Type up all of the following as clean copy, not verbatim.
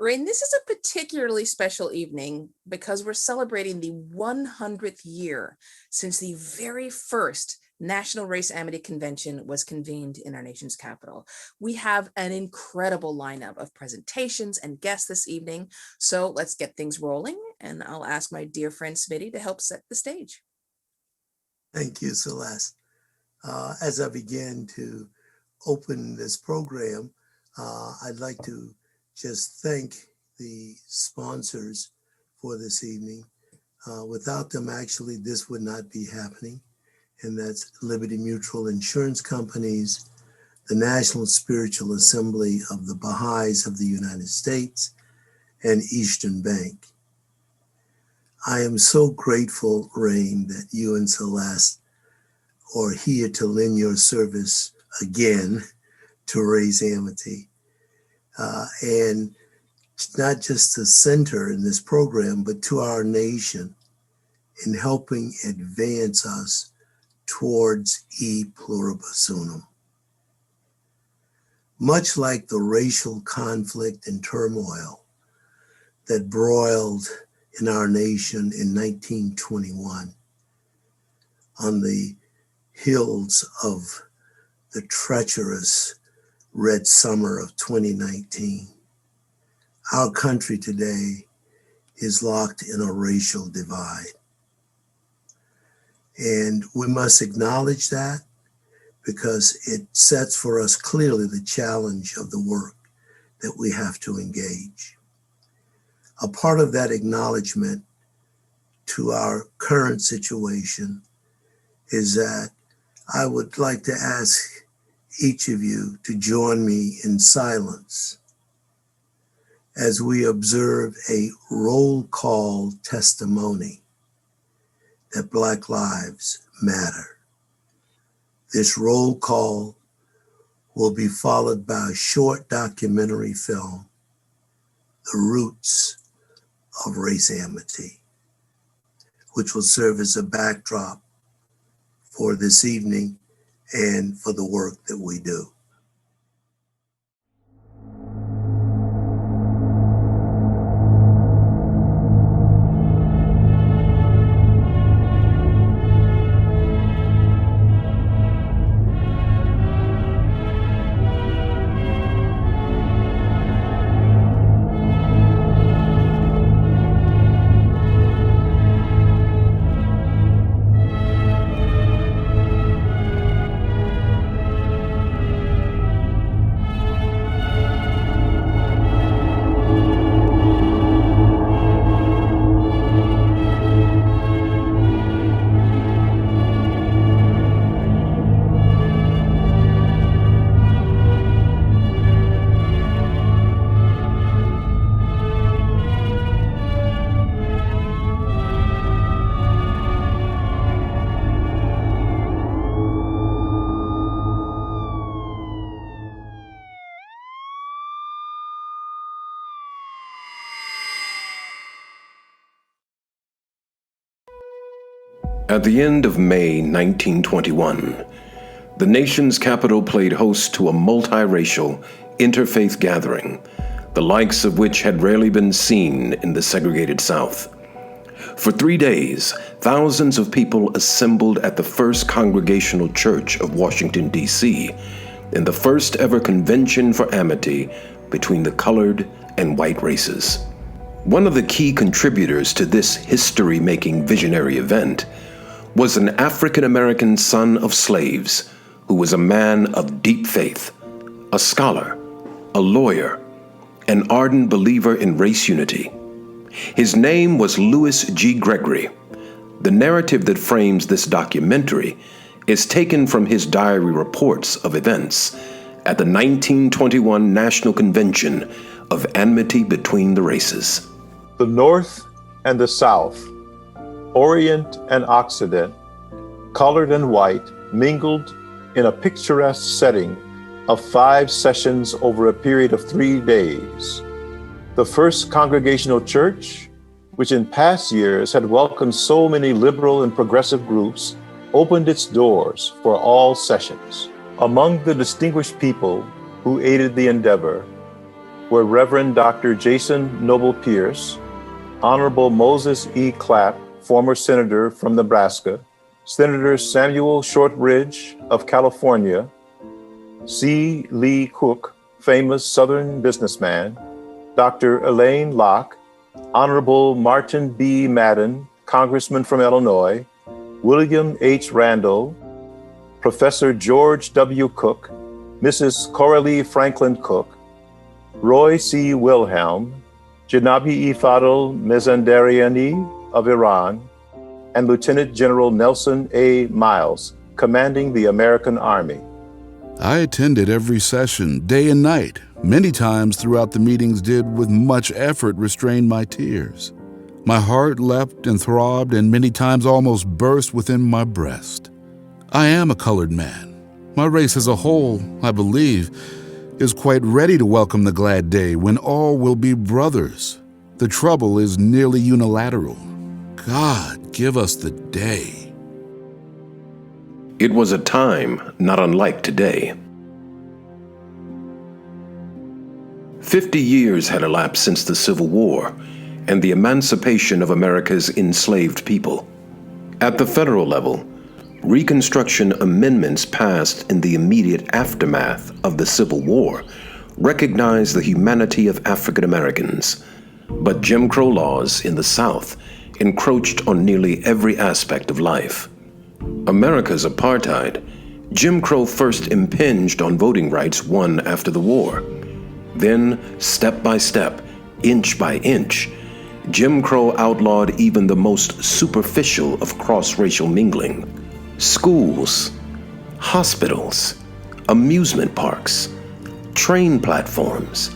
Rain, this is a particularly special evening because we're celebrating the 100th year since the very first National Race Amity Convention was convened in our nation's capital. We have an incredible lineup of presentations and guests this evening, so let's get things rolling, and I'll ask my dear friend Smitty to help set the stage. Thank you, Celeste. As I begin to open this program, I'd like to just thank the sponsors for this evening. Without them, actually, this would not be happening. And that's Liberty Mutual Insurance Companies, the National Spiritual Assembly of the Baha'is of the United States, and Eastern Bank. I am so grateful, Rain, that you and Celeste are here to lend your service again to Race Amity. And not just the center in this program, but to our nation in helping advance us towards e pluribus unum. Much like the racial conflict and turmoil that broiled in our nation in 1921 on the hills of the treacherous Red Summer of 2019, our country today is locked in a racial divide. And we must acknowledge that because it sets for us clearly the challenge of the work that we have to engage. A part of that acknowledgement to our current situation is that I would like to ask each of you to join me in silence as we observe a roll call testimony that Black Lives Matter. This roll call will be followed by a short documentary film, The Roots of Race Amity, which will serve as a backdrop for this evening and for the work that we do. At the end of May 1921, the nation's capital played host to a multiracial, interfaith gathering, the likes of which had rarely been seen in the segregated South. For 3 days, thousands of people assembled at the First Congregational Church of Washington, D.C., in the first ever convention for amity between the colored and white races. One of the key contributors to this history-making visionary event was an African-American son of slaves who was a man of deep faith, a scholar, a lawyer, an ardent believer in race unity. His name was Louis G. Gregory. The narrative that frames this documentary is taken from his diary reports of events at the 1921 National Convention of Amity Between the Races. The North and the South, Orient and Occident, colored and white, mingled in a picturesque setting of 5 sessions over a period of 3 days. The First Congregational Church, which in past years had welcomed so many liberal and progressive groups, opened its doors for all sessions. Among the distinguished people who aided the endeavor were Reverend Dr. Jason Noble Pierce, Honorable Moses E. Clapp, former senator from Nebraska, Senator Samuel Shortridge of California, C. Lee Cook, famous Southern businessman, Dr. Elaine Locke, Honorable Martin B. Madden, Congressman from Illinois, William H. Randall, Professor George W. Cook, Mrs. Coralie Franklin Cook, Roy C. Wilhelm, Janabi Ifadl Mezandariani of Iran, and Lieutenant General Nelson A. Miles, commanding the American Army. I attended every session, day and night. Many times throughout the meetings did with much effort restrain my tears. My heart leapt and throbbed and many times almost burst within my breast. I am a colored man. My race as a whole, I believe, is quite ready to welcome the glad day when all will be brothers. The trouble is nearly unilateral. God, give us the day. It was a time not unlike today. 50 years had elapsed since the Civil War and the emancipation of America's enslaved people. At the federal level, Reconstruction amendments passed in the immediate aftermath of the Civil War recognized the humanity of African Americans, but Jim Crow laws in the South encroached on nearly every aspect of life. America's apartheid, Jim Crow first impinged on voting rights won after the war. Then, step by step, inch by inch, Jim Crow outlawed even the most superficial of cross-racial mingling. Schools, hospitals, amusement parks, train platforms,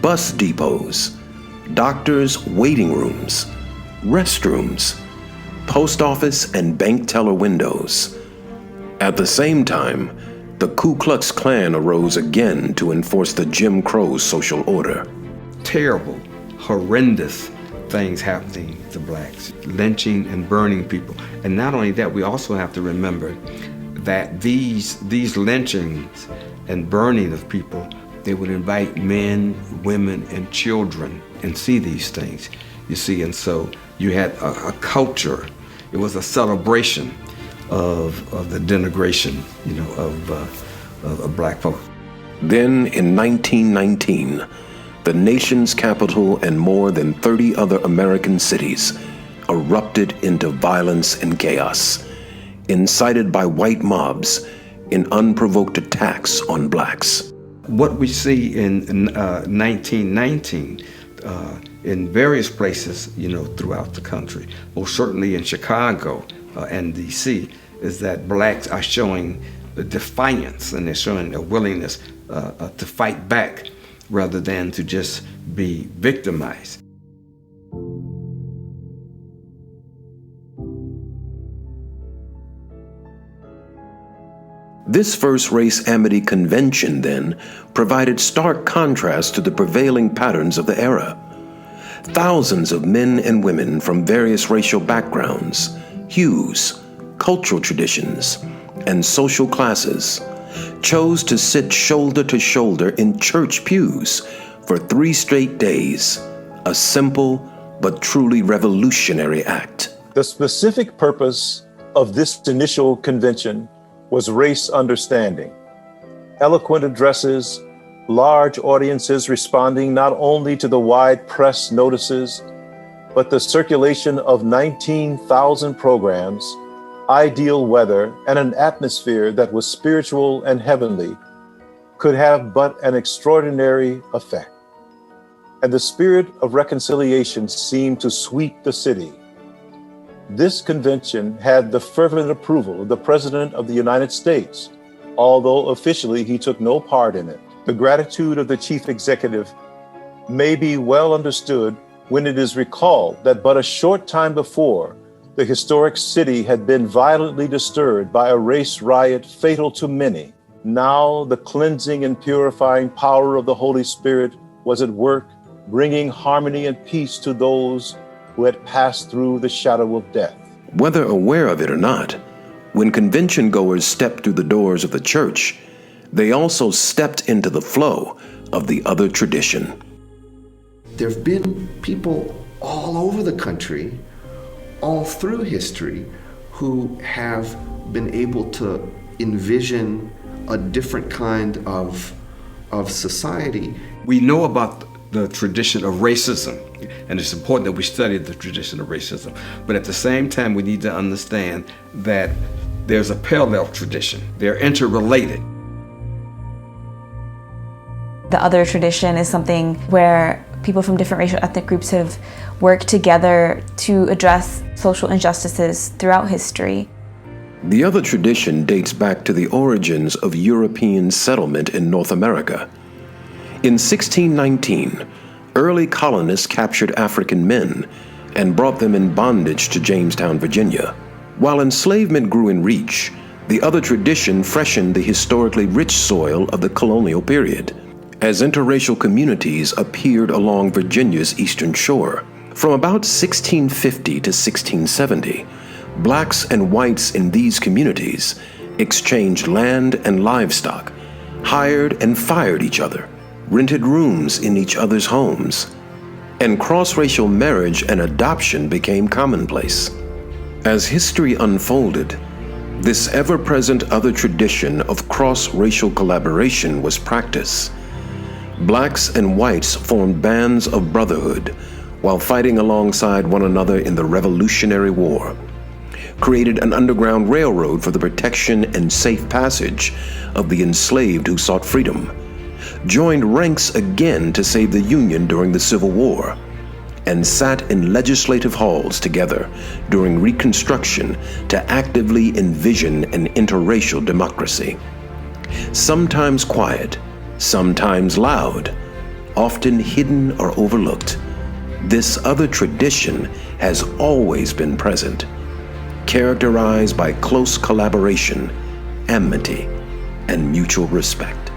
bus depots, doctors' waiting rooms, restrooms, post office and bank teller windows. At the same time, the Ku Klux Klan arose again to enforce the Jim Crow social order. Terrible, horrendous things happening to blacks, lynching and burning people. And not only that, we also have to remember that these lynchings and burning of people, they would invite men, women, and children and see these things, you see. And so you had a culture, it was a celebration of the denigration, of black folk. Then in 1919, the nation's capital and more than 30 other American cities erupted into violence and chaos, incited by white mobs in unprovoked attacks on blacks. What we see in 1919 in various places, throughout the country, most certainly in Chicago and DC, is that blacks are showing the defiance and they're showing a willingness to fight back rather than to just be victimized. This first Race Amity Convention, then, provided stark contrast to the prevailing patterns of the era. Thousands of men and women from various racial backgrounds, hues, cultural traditions, and social classes chose to sit shoulder to shoulder in church pews for 3 straight days, a simple but truly revolutionary act. The specific purpose of this initial convention was race understanding. Eloquent addresses, large audiences responding not only to the wide press notices, but the circulation of 19,000 programs, ideal weather, and an atmosphere that was spiritual and heavenly could have but an extraordinary effect. And the spirit of reconciliation seemed to sweep the city. This convention had the fervent approval of the President of the United States, although officially he took no part in it. The gratitude of the Chief Executive may be well understood when it is recalled that but a short time before, the historic city had been violently disturbed by a race riot fatal to many. Now the cleansing and purifying power of the Holy Spirit was at work, bringing harmony and peace to those who had passed through the shadow of death. Whether aware of it or not, when convention goers stepped through the doors of the church, they also stepped into the flow of the other tradition. There have been people all over the country, all through history, who have been able to envision a different kind of society. We know about the tradition of racism, and it's important that we study the tradition of racism. But at the same time, we need to understand that there's a parallel tradition. They're interrelated. The other tradition is something where people from different racial ethnic groups have worked together to address social injustices throughout history. The other tradition dates back to the origins of European settlement in North America. In 1619, early colonists captured African men and brought them in bondage to Jamestown, Virginia. While enslavement grew in reach, the other tradition freshened the historically rich soil of the colonial period, as interracial communities appeared along Virginia's eastern shore. From about 1650 to 1670, blacks and whites in these communities exchanged land and livestock, hired and fired each other, rented rooms in each other's homes, and cross-racial marriage and adoption became commonplace. As history unfolded, this ever-present other tradition of cross-racial collaboration was practiced. Blacks and whites formed bands of brotherhood while fighting alongside one another in the Revolutionary War, created an underground railroad for the protection and safe passage of the enslaved who sought freedom, joined ranks again to save the Union during the Civil War, and sat in legislative halls together during Reconstruction to actively envision an interracial democracy. Sometimes quiet, sometimes loud, often hidden or overlooked, this other tradition has always been present, characterized by close collaboration, amity, and mutual respect.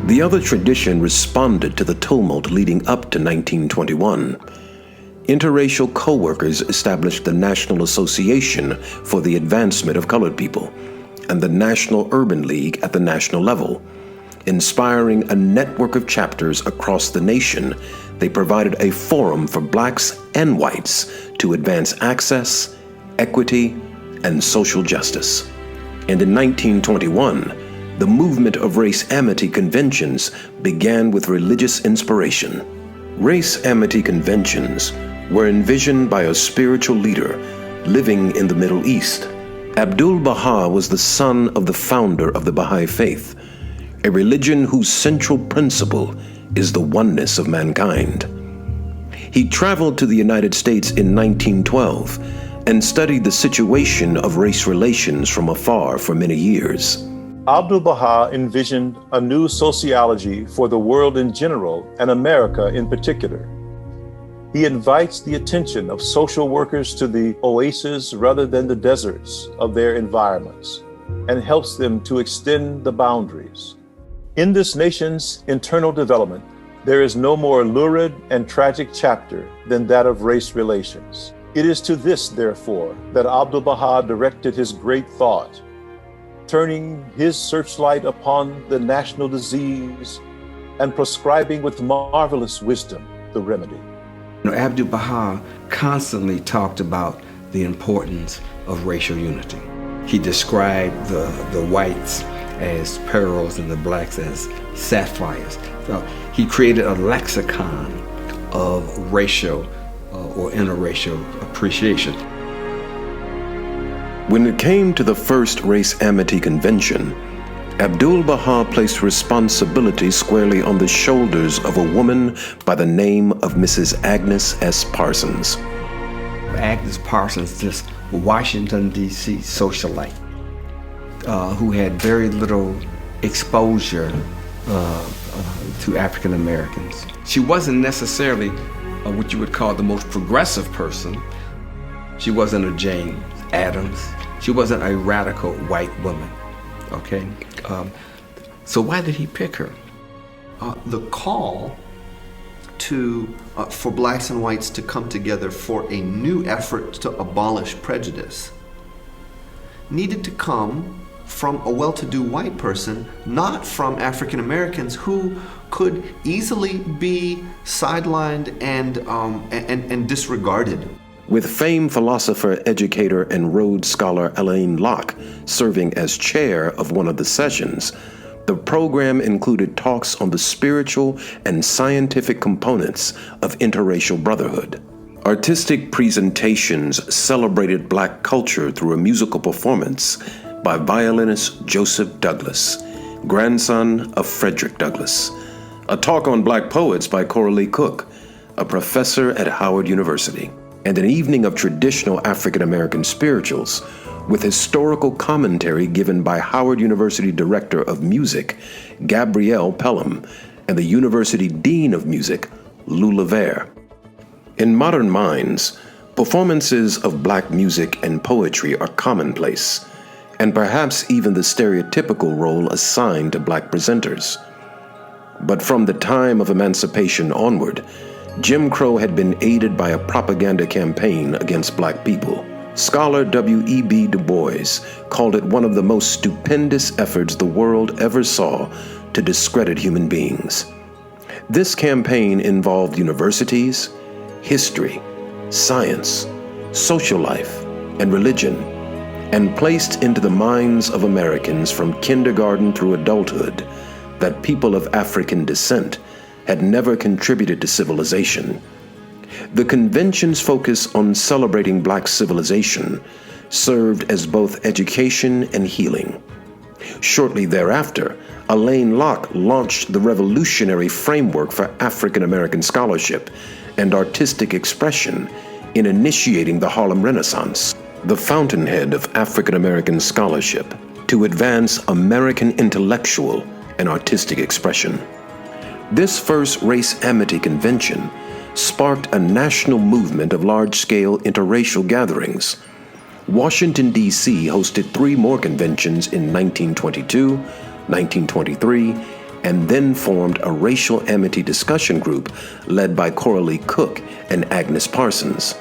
The other tradition responded to the tumult leading up to 1921. Interracial co-workers established the National Association for the Advancement of Colored People and the National Urban League at the national level. Inspiring a network of chapters across the nation, they provided a forum for blacks and whites to advance access, equity, and social justice. And in 1921, the movement of Race Amity Conventions began with religious inspiration. Race Amity Conventions were envisioned by a spiritual leader living in the Middle East. Abdul-Baha was the son of the founder of the Baha'i Faith, a religion whose central principle is the oneness of mankind. He traveled to the United States in 1912 and studied the situation of race relations from afar for many years. Abdul-Baha envisioned a new sociology for the world in general and America in particular. He invites the attention of social workers to the oases rather than the deserts of their environments and helps them to extend the boundaries. In this nation's internal development, there is no more lurid and tragic chapter than that of race relations. It is to this, therefore, that Abdul-Baha directed his great thought, turning his searchlight upon the national disease and prescribing with marvelous wisdom the remedy. Abdul-Baha constantly talked about the importance of racial unity. He described the whites as pearls and the blacks as sapphires. So he created a lexicon of racial or interracial appreciation. When it came to the first Race Amity Convention, Abdul-Baha placed responsibility squarely on the shoulders of a woman by the name of Mrs. Agnes S. Parsons. Agnes Parsons, this Washington, D.C. socialite who had very little exposure to African Americans. She wasn't necessarily what you would call the most progressive person. She wasn't a Jane Addams. She wasn't a radical white woman, okay? So why did he pick her? The call for blacks and whites to come together for a new effort to abolish prejudice needed to come from a well-to-do white person, not from African Americans who could easily be sidelined and disregarded. With famed philosopher, educator, and Rhodes Scholar Alain Locke serving as chair of one of the sessions, the program included talks on the spiritual and scientific components of interracial brotherhood. Artistic presentations celebrated Black culture through a musical performance by violinist Joseph Douglas, grandson of Frederick Douglass, a talk on Black poets by Coralie Cook, a professor at Howard University, and an evening of traditional African American spirituals with historical commentary given by Howard University Director of Music, Gabrielle Pelham, and the University Dean of Music, Lou Levere. In modern minds, performances of Black music and poetry are commonplace, and perhaps even the stereotypical role assigned to Black presenters. But from the time of emancipation onward, Jim Crow had been aided by a propaganda campaign against Black people. Scholar W.E.B. Du Bois called it one of the most stupendous efforts the world ever saw to discredit human beings. This campaign involved universities, history, science, social life, and religion, and placed into the minds of Americans from kindergarten through adulthood that people of African descent had never contributed to civilization. The convention's focus on celebrating Black civilization served as both education and healing. Shortly thereafter, Alain Locke launched the revolutionary framework for African American scholarship and artistic expression in initiating the Harlem Renaissance, the fountainhead of African American scholarship, to advance American intellectual and artistic expression. This first Race Amity Convention sparked a national movement of large-scale interracial gatherings. Washington, D.C. hosted 3 more conventions in 1922, 1923, and then formed a racial amity discussion group led by Coralie Cook and Agnes Parsons.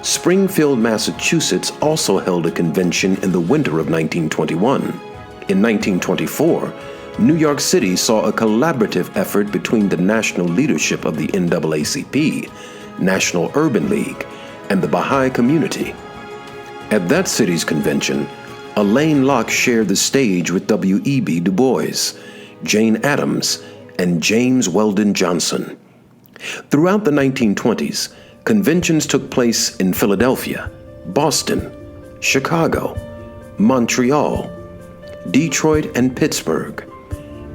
Springfield, Massachusetts also held a convention in the winter of 1921. In 1924, New York City saw a collaborative effort between the national leadership of the NAACP, National Urban League, and the Baha'i community. At that city's convention, Alain Locke shared the stage with W.E.B. Du Bois, Jane Addams, and James Weldon Johnson. Throughout the 1920s, conventions took place in Philadelphia, Boston, Chicago, Montreal, Detroit, and Pittsburgh.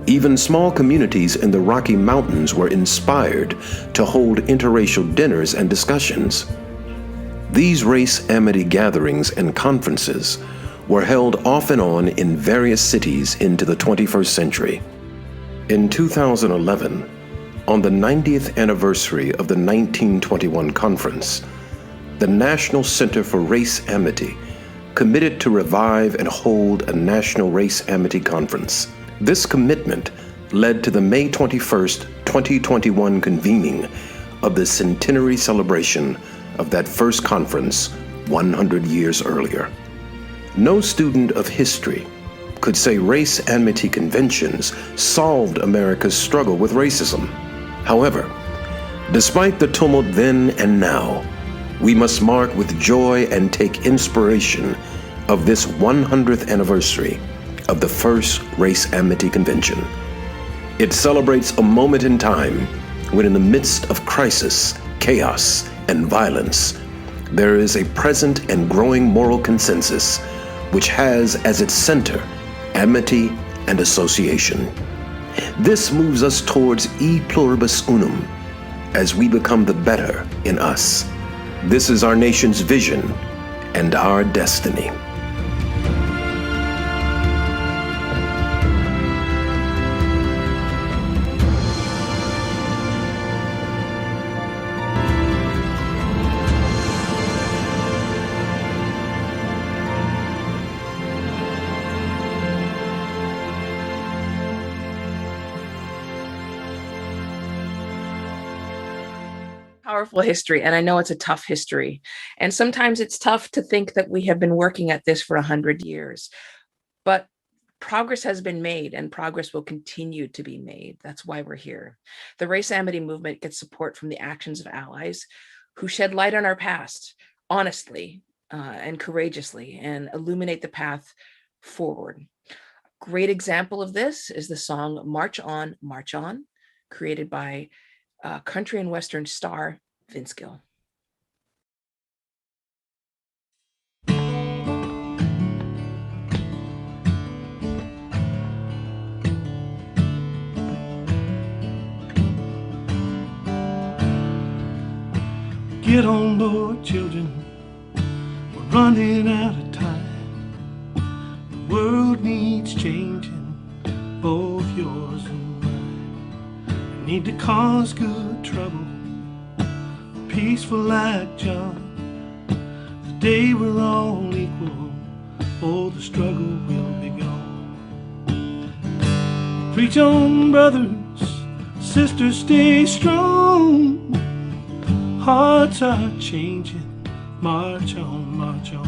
Even small communities in the Rocky Mountains were inspired to hold interracial dinners and discussions. These race amity gatherings and conferences were held off and on in various cities into the 21st century. In 2011, on the 90th anniversary of the 1921 conference, the National Center for Race Amity committed to revive and hold a National Race Amity Conference. This commitment led to the May 21st, 2021 convening of the Centenary celebration of that first conference 100 years earlier. No student of history could say race amity conventions solved America's struggle with racism. However, despite the tumult then and now, we must mark with joy and take inspiration of this 100th anniversary of the first Race Amity Convention. It celebrates a moment in time when, in the midst of crisis, chaos, and violence, there is a present and growing moral consensus which has as its center amity and association. This moves us towards e pluribus unum as we become the better in us. This is our nation's vision and our destiny. Powerful history, and I know it's a tough history. And sometimes it's tough to think that we have been working at this for 100 years. But progress has been made and progress will continue to be made. That's why we're here. The Race Amity movement gets support from the actions of allies who shed light on our past honestly and courageously and illuminate the path forward. Great example of this is the song March On, created by country and western star Vince Gill. Get on board, children, we're running out of time. The world needs changing, both yours and mine. We need to cause good trouble, peaceful like John. The day we're all equal, oh, the struggle will be gone. Preach on, brothers, sisters, stay strong. Hearts are changing, march on, march on.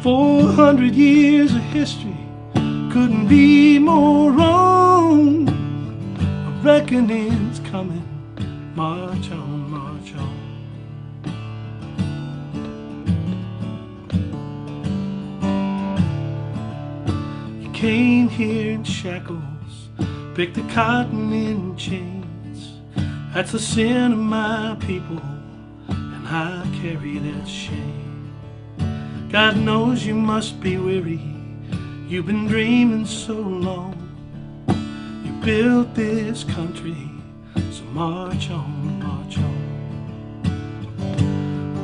400 years of history couldn't be more wrong. A reckoning's coming, march on, march on. You came here in shackles, picked the cotton in chains. That's the sin of my people, and I carry that shame. God knows you must be weary, you've been dreaming so long. You built this country, so march on, march on.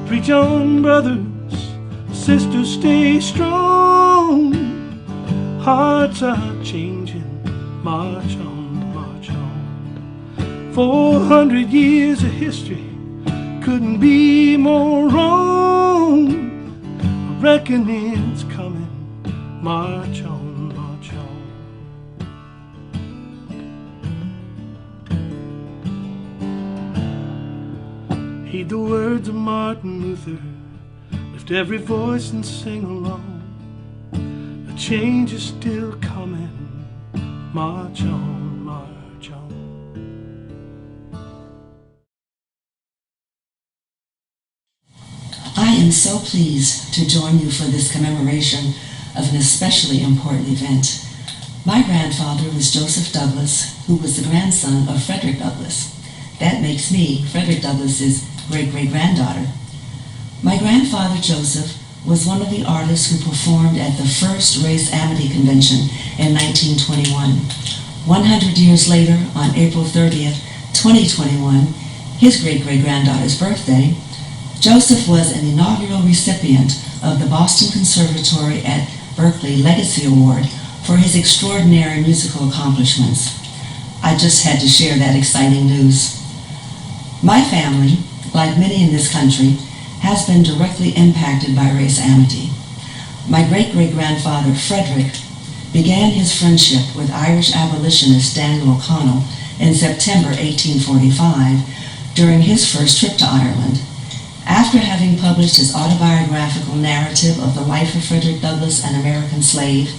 Preach on, brothers, sisters, stay strong. Hearts are changing, march on. 400 years of history couldn't be more wrong. A reckoning's coming, march on, march on. Heed the words of Martin Luther, lift every voice and sing along. The change is still coming, march on. I am so pleased to join you for this commemoration of an especially important event. My grandfather was Joseph Douglas, who was the grandson of Frederick Douglass. That makes me Frederick Douglass's great-great-granddaughter. My grandfather Joseph was one of the artists who performed at the first Race Amity Convention in 1921. 100 years later, on April 30th, 2021, his great-great-granddaughter's birthday, Joseph was an inaugural recipient of the Boston Conservatory at Berkeley Legacy Award for his extraordinary musical accomplishments. I just had to share that exciting news. My family, like many in this country, has been directly impacted by Race Amity. My great-great-grandfather, Frederick, began his friendship with Irish abolitionist Daniel O'Connell in September 1845 during his first trip to Ireland. After having published his autobiographical narrative of the life of Frederick Douglass, an American slave,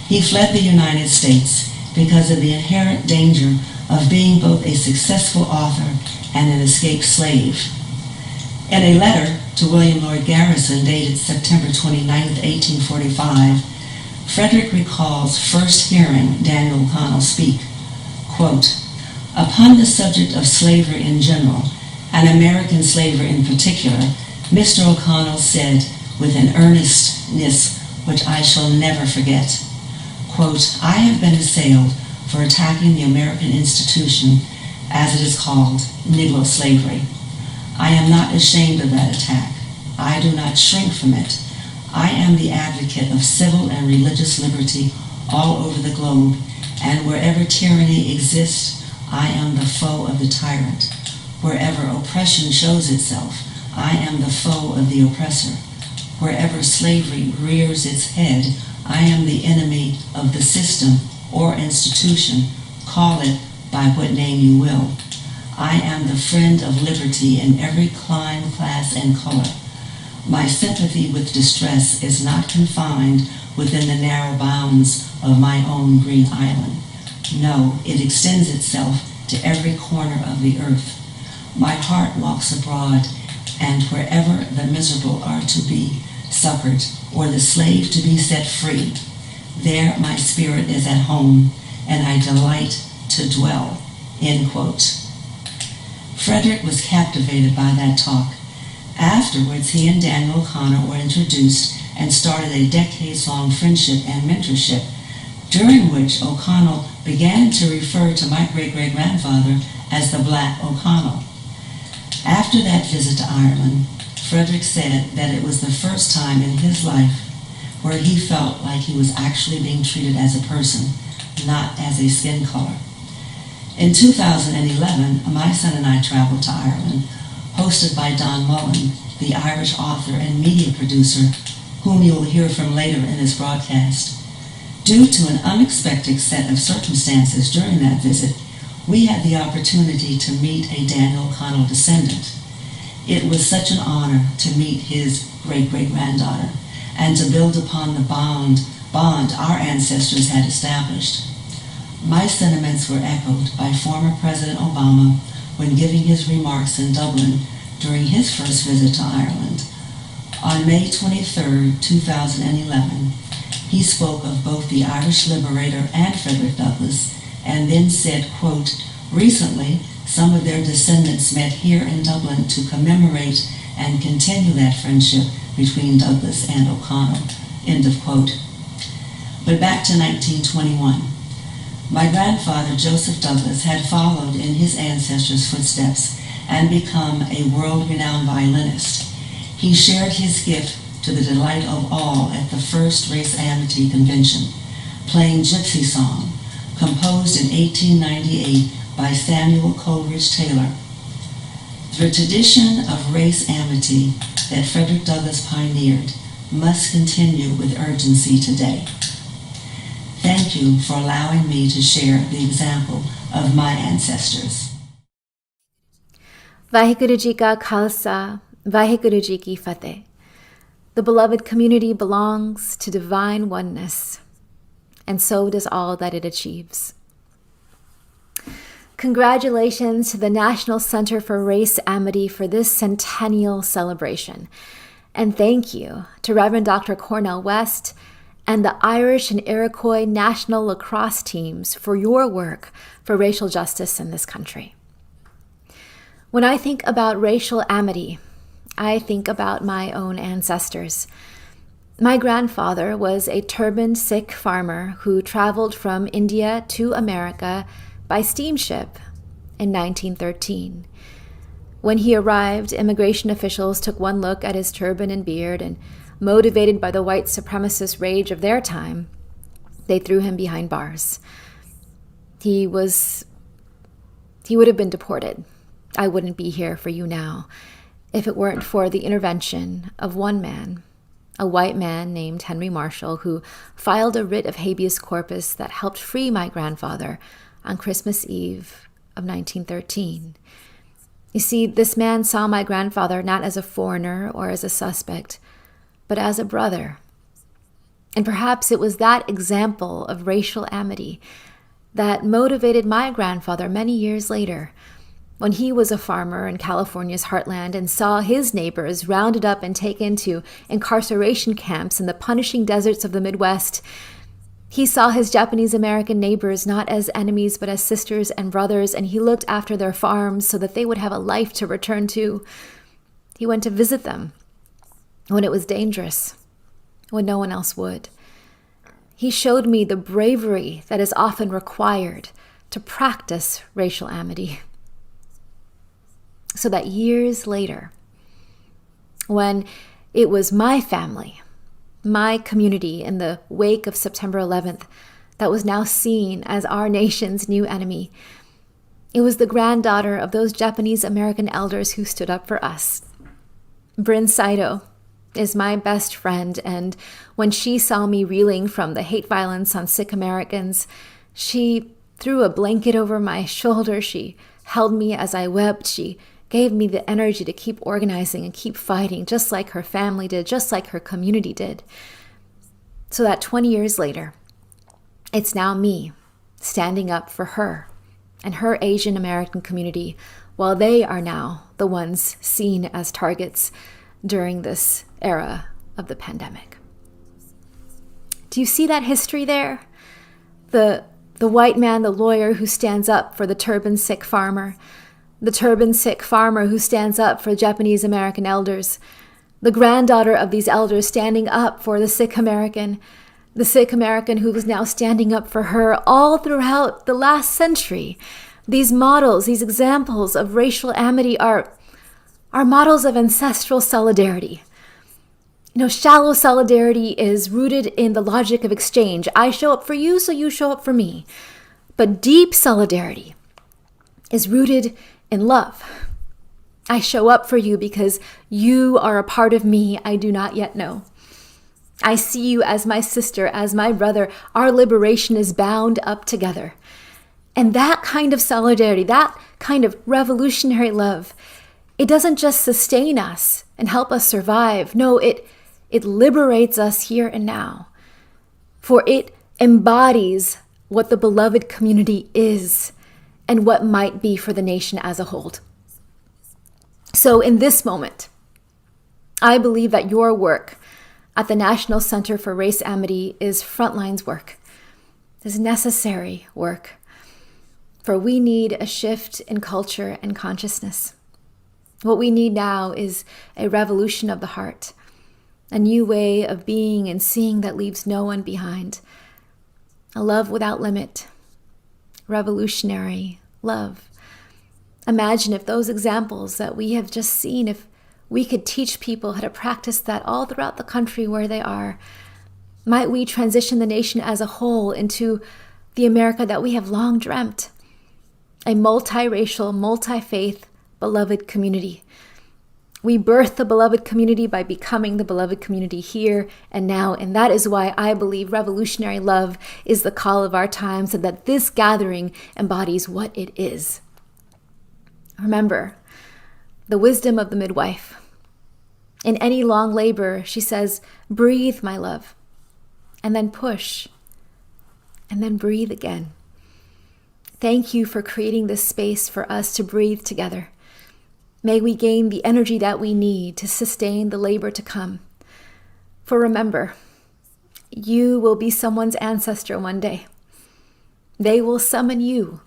he fled the United States because of the inherent danger of being both a successful author and an escaped slave. In a letter to William Lloyd Garrison dated September 29, 1845, Frederick recalls first hearing Daniel O'Connell speak, quote, "Upon the subject of slavery in general, and American slavery in particular, Mr. O'Connell said with an earnestness which I shall never forget, quote, I have been assailed for attacking the American institution, as it is called, Negro slavery. I am not ashamed of that attack. I do not shrink from it. I am the advocate of civil and religious liberty all over the globe, and wherever tyranny exists, I am the foe of the tyrant. Wherever oppression shows itself, I am the foe of the oppressor. Wherever slavery rears its head, I am the enemy of the system or institution. Call it by what name you will. I am the friend of liberty in every clime, class, and color. My sympathy with distress is not confined within the narrow bounds of my own green island. No, it extends itself to every corner of the earth. My heart walks abroad, and wherever the miserable are to be succored, or the slave to be set free, there my spirit is at home, and I delight to dwell." End quote. Frederick was captivated by that talk. Afterwards, he and Daniel O'Connor were introduced and started a decades-long friendship and mentorship, during which O'Connell began to refer to my great-great-grandfather as the Black O'Connell. After that visit to Ireland, Frederick said that it was the first time in his life where he felt like he was actually being treated as a person, not as a skin color. In 2011, my son and I traveled to Ireland, hosted by Don Mullen, the Irish author and media producer, whom you will hear from later in this broadcast. Due to an unexpected set of circumstances during that visit, we had the opportunity to meet a Daniel O'Connell descendant. It was such an honor to meet his great-great-granddaughter and to build upon the bond our ancestors had established. My sentiments were echoed by former President Obama when giving his remarks in Dublin during his first visit to Ireland. On May 23, 2011, he spoke of both the Irish Liberator and Frederick Douglass, and then said, quote, "Recently, some of their descendants met here in Dublin to commemorate and continue that friendship between Douglass and O'Connell," end of quote. But back to 1921. My grandfather, Joseph Douglass, had followed in his ancestors' footsteps and become a world-renowned violinist. He shared his gift to the delight of all at the first Race Amity Convention, playing Gypsy Song, composed in 1898 by Samuel Coleridge Taylor. The tradition of race amity that Frederick Douglass pioneered must continue with urgency today. Thank you for allowing me to share the example of my ancestors. Vaheguru Ji Ka Khalsa, Vaheguru Ji Ki Fateh. The beloved community belongs to divine oneness, and so does all that it achieves. Congratulations to the National Center for Race Amity for this centennial celebration. And thank you to Reverend Dr. Cornell West and the Irish and Iroquois national lacrosse teams for your work for racial justice in this country. When I think about racial amity, I think about my own ancestors. My grandfather was a turbaned Sikh farmer who traveled from India to America by steamship in 1913. When he arrived, immigration officials took one look at his turban and beard, and motivated by the white supremacist rage of their time, they threw him behind bars. He would have been deported. I wouldn't be here for you now if it weren't for the intervention of one man, a white man named Henry Marshall, who filed a writ of habeas corpus that helped free my grandfather on Christmas Eve of 1913. You see, this man saw my grandfather not as a foreigner or as a suspect, but as a brother. And perhaps it was that example of racial amity that motivated my grandfather many years later, when he was a farmer in California's heartland and saw his neighbors rounded up and taken to incarceration camps in the punishing deserts of the Midwest. He saw his Japanese-American neighbors not as enemies but as sisters and brothers, and he looked after their farms so that they would have a life to return to. He went to visit them when it was dangerous, when no one else would. He showed me the bravery that is often required to practice racial amity, so that years later, when it was my family, my community in the wake of September 11th that was now seen as our nation's new enemy, it was the granddaughter of those Japanese-American elders who stood up for us. Bryn Saito is my best friend, and when she saw me reeling from the hate violence on Sikh Americans, she threw a blanket over my shoulder. She held me as I wept. She gave me the energy to keep organizing and keep fighting, just like her family did, just like her community did. so that 20 years later, it's now me standing up for her and her Asian American community, while they are now the ones seen as targets during this era of the pandemic. Do you see that history there? The white man, the lawyer who stands up for the turban-sick farmer, the turban-sick farmer who stands up for Japanese American elders, the granddaughter of these elders standing up for the Sikh American who is now standing up for her, all throughout the last century. These models, these examples of racial amity are models of ancestral solidarity. Shallow solidarity is rooted in the logic of exchange. I show up for you, so you show up for me. But deep solidarity is rooted in love. I show up for you because you are a part of me I do not yet know. I see you as my sister, as my brother. Our liberation is bound up together. And that kind of solidarity, that kind of revolutionary love, it doesn't just sustain us and help us survive. No, it liberates us here and now. For it embodies what the beloved community is and what might be for the nation as a whole. So in this moment, I believe that your work at the National Center for Race Amity is frontlines work, is necessary work, for we need a shift in culture and consciousness. What we need now is a revolution of the heart, a new way of being and seeing that leaves no one behind, a love without limit, revolutionary love. Imagine if those examples that we have just seen, if we could teach people how to practice that all throughout the country where they are. Might we transition the nation as a whole into the America that we have long dreamt, a multiracial, multi-faith, beloved community. We birth the beloved community by becoming the beloved community here and now, and that is why I believe revolutionary love is the call of our times, and that this gathering embodies what it is. Remember the wisdom of the midwife. In any long labor, she says, breathe, my love, and then push, and then breathe again. Thank you for creating this space for us to breathe together. May we gain the energy that we need to sustain the labor to come. For remember, you will be someone's ancestor one day. They will summon you.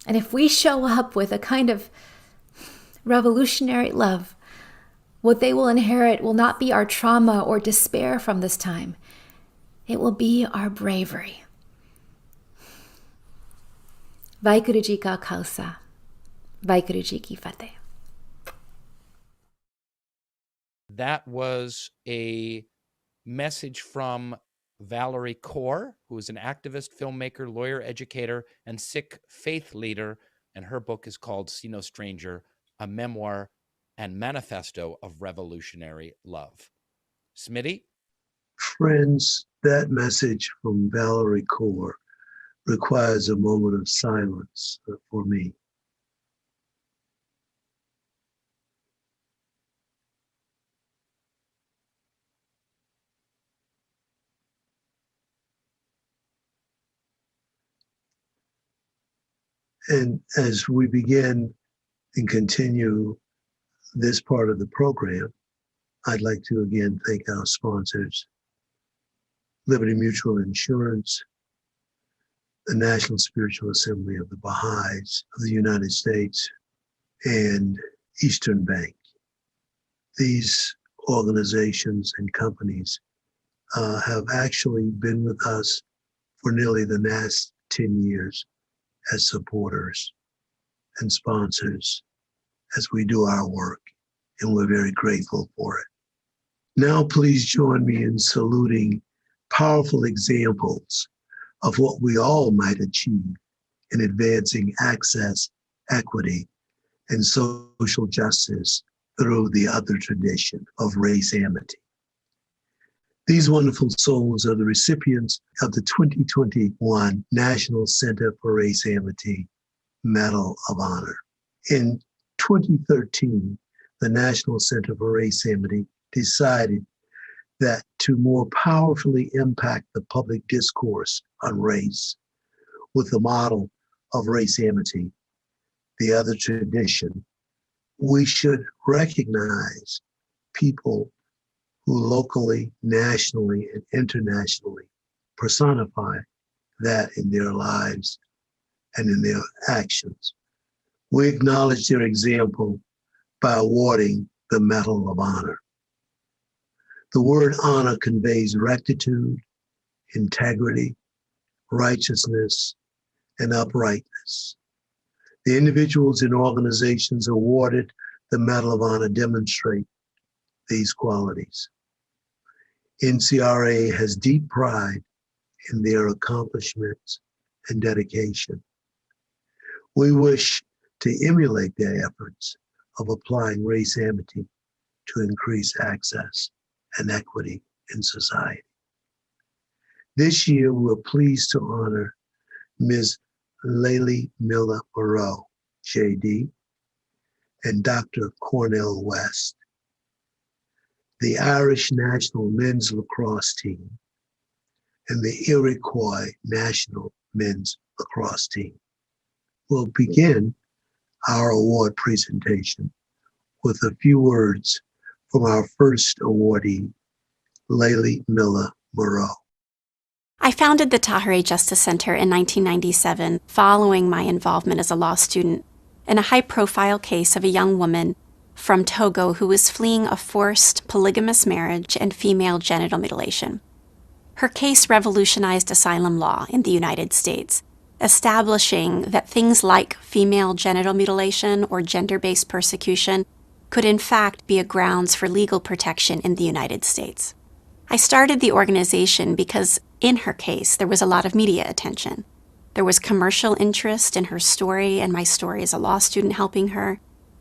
And if we show up with a kind of revolutionary love, what they will inherit will not be our trauma or despair from this time. It will be our bravery. Vaheguru Ji Ka Khalsa, Vaheguru Ji Ki Fateh. That was a message from Valerie Kaur, who is an activist, filmmaker, lawyer, educator, and Sikh faith leader, and her book is called See No Stranger, a memoir and manifesto of revolutionary love. Smitty? Friends, that message from Valerie Kaur requires a moment of silence for me. And as we begin and continue this part of the program, I'd like to again thank our sponsors, Liberty Mutual Insurance, the National Spiritual Assembly of the Baha'is of the United States, and Eastern Bank. These organizations and companies have actually been with us for nearly the last 10 years as supporters and sponsors as we do our work, and we're very grateful for it. Now, please join me in saluting powerful examples of what we all might achieve in advancing access, equity, and social justice through the other tradition of race amity. These wonderful souls are the recipients of the 2021 National Center for Race Amity Medal of Honor. In 2013, the National Center for Race Amity decided that to more powerfully impact the public discourse on race with the model of race amity, the other tradition, we should recognize people who locally, nationally, and internationally personify that in their lives and in their actions. We acknowledge their example by awarding the Medal of Honor. The word honor conveys rectitude, integrity, righteousness, and uprightness. The individuals and organizations awarded the Medal of Honor demonstrate these qualities. NCRA has deep pride in their accomplishments and dedication. We wish to emulate their efforts of applying race amity to increase access and equity in society. This year, we're pleased to honor Ms. Laylie Miller Moreau, JD, and Dr. Cornell West. The Irish national men's lacrosse team and the Iroquois national men's lacrosse team will begin our award presentation with a few words from our first awardee, Laylie Miller Moreau. I founded the Tahirih Justice Center in 1997 following my involvement as a law student in a high-profile case of a young woman from Togo who was fleeing a forced polygamous marriage and female genital mutilation. Her case revolutionized asylum law in the United States, establishing that things like female genital mutilation or gender-based persecution could in fact be a grounds for legal protection in the United States. I started the organization because in her case there was a lot of media attention. There was commercial interest in her story and my story as a law student helping her.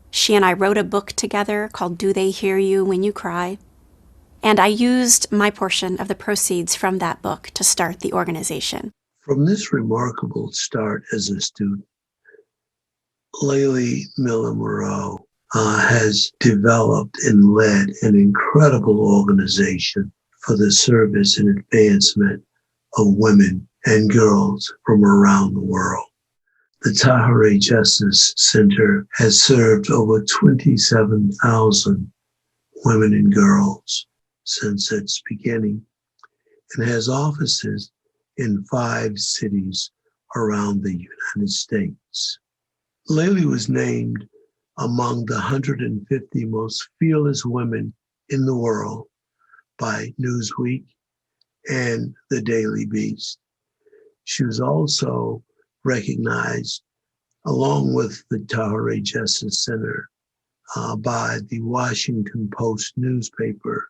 She and I wrote a book together called Do They Hear You When You Cry? And I used my portion of the proceeds from that book to start the organization. From this remarkable start as a student, Laylie Miller Moreau has developed and led an incredible organization for the service and advancement of women and girls from around the world. The Tahirih Justice Center has served over 27,000 women and girls since its beginning and has offices in 5 cities around the United States. Laylie was named among the 150 most fearless women in the world by Newsweek and the Daily Beast. She was also recognized, along with the Tahirih Justice Center, by the Washington Post newspaper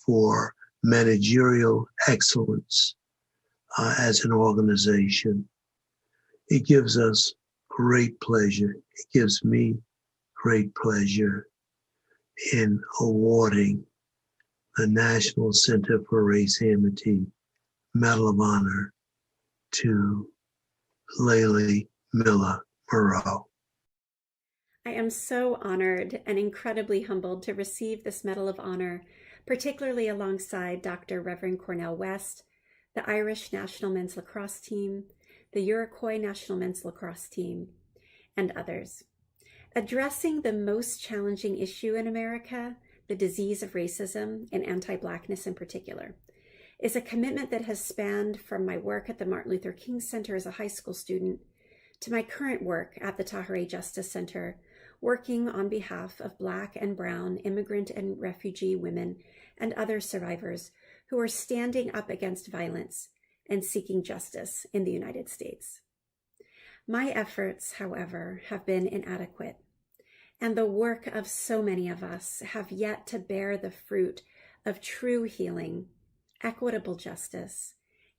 for managerial excellence as an organization. It gives us great pleasure. It gives me great pleasure in awarding the National Center for Race Amity Medal of Honor to Laylie Miller Moreau. I am so honored and incredibly humbled to receive this Medal of Honor, particularly alongside Dr. Reverend Cornell West, the Irish National Men's Lacrosse Team, the Iroquois National Men's Lacrosse Team, and others. Addressing the most challenging issue in America, the disease of racism and anti-Blackness in particular, is a commitment that has spanned from my work at the Martin Luther King Center as a high school student to my current work at the Tahirih Justice Center, working on behalf of Black and Brown immigrant and refugee women and other survivors who are standing up against violence and seeking justice in the United States. My efforts, however, have been inadequate, and the work of so many of us have yet to bear the fruit of true healing, equitable justice,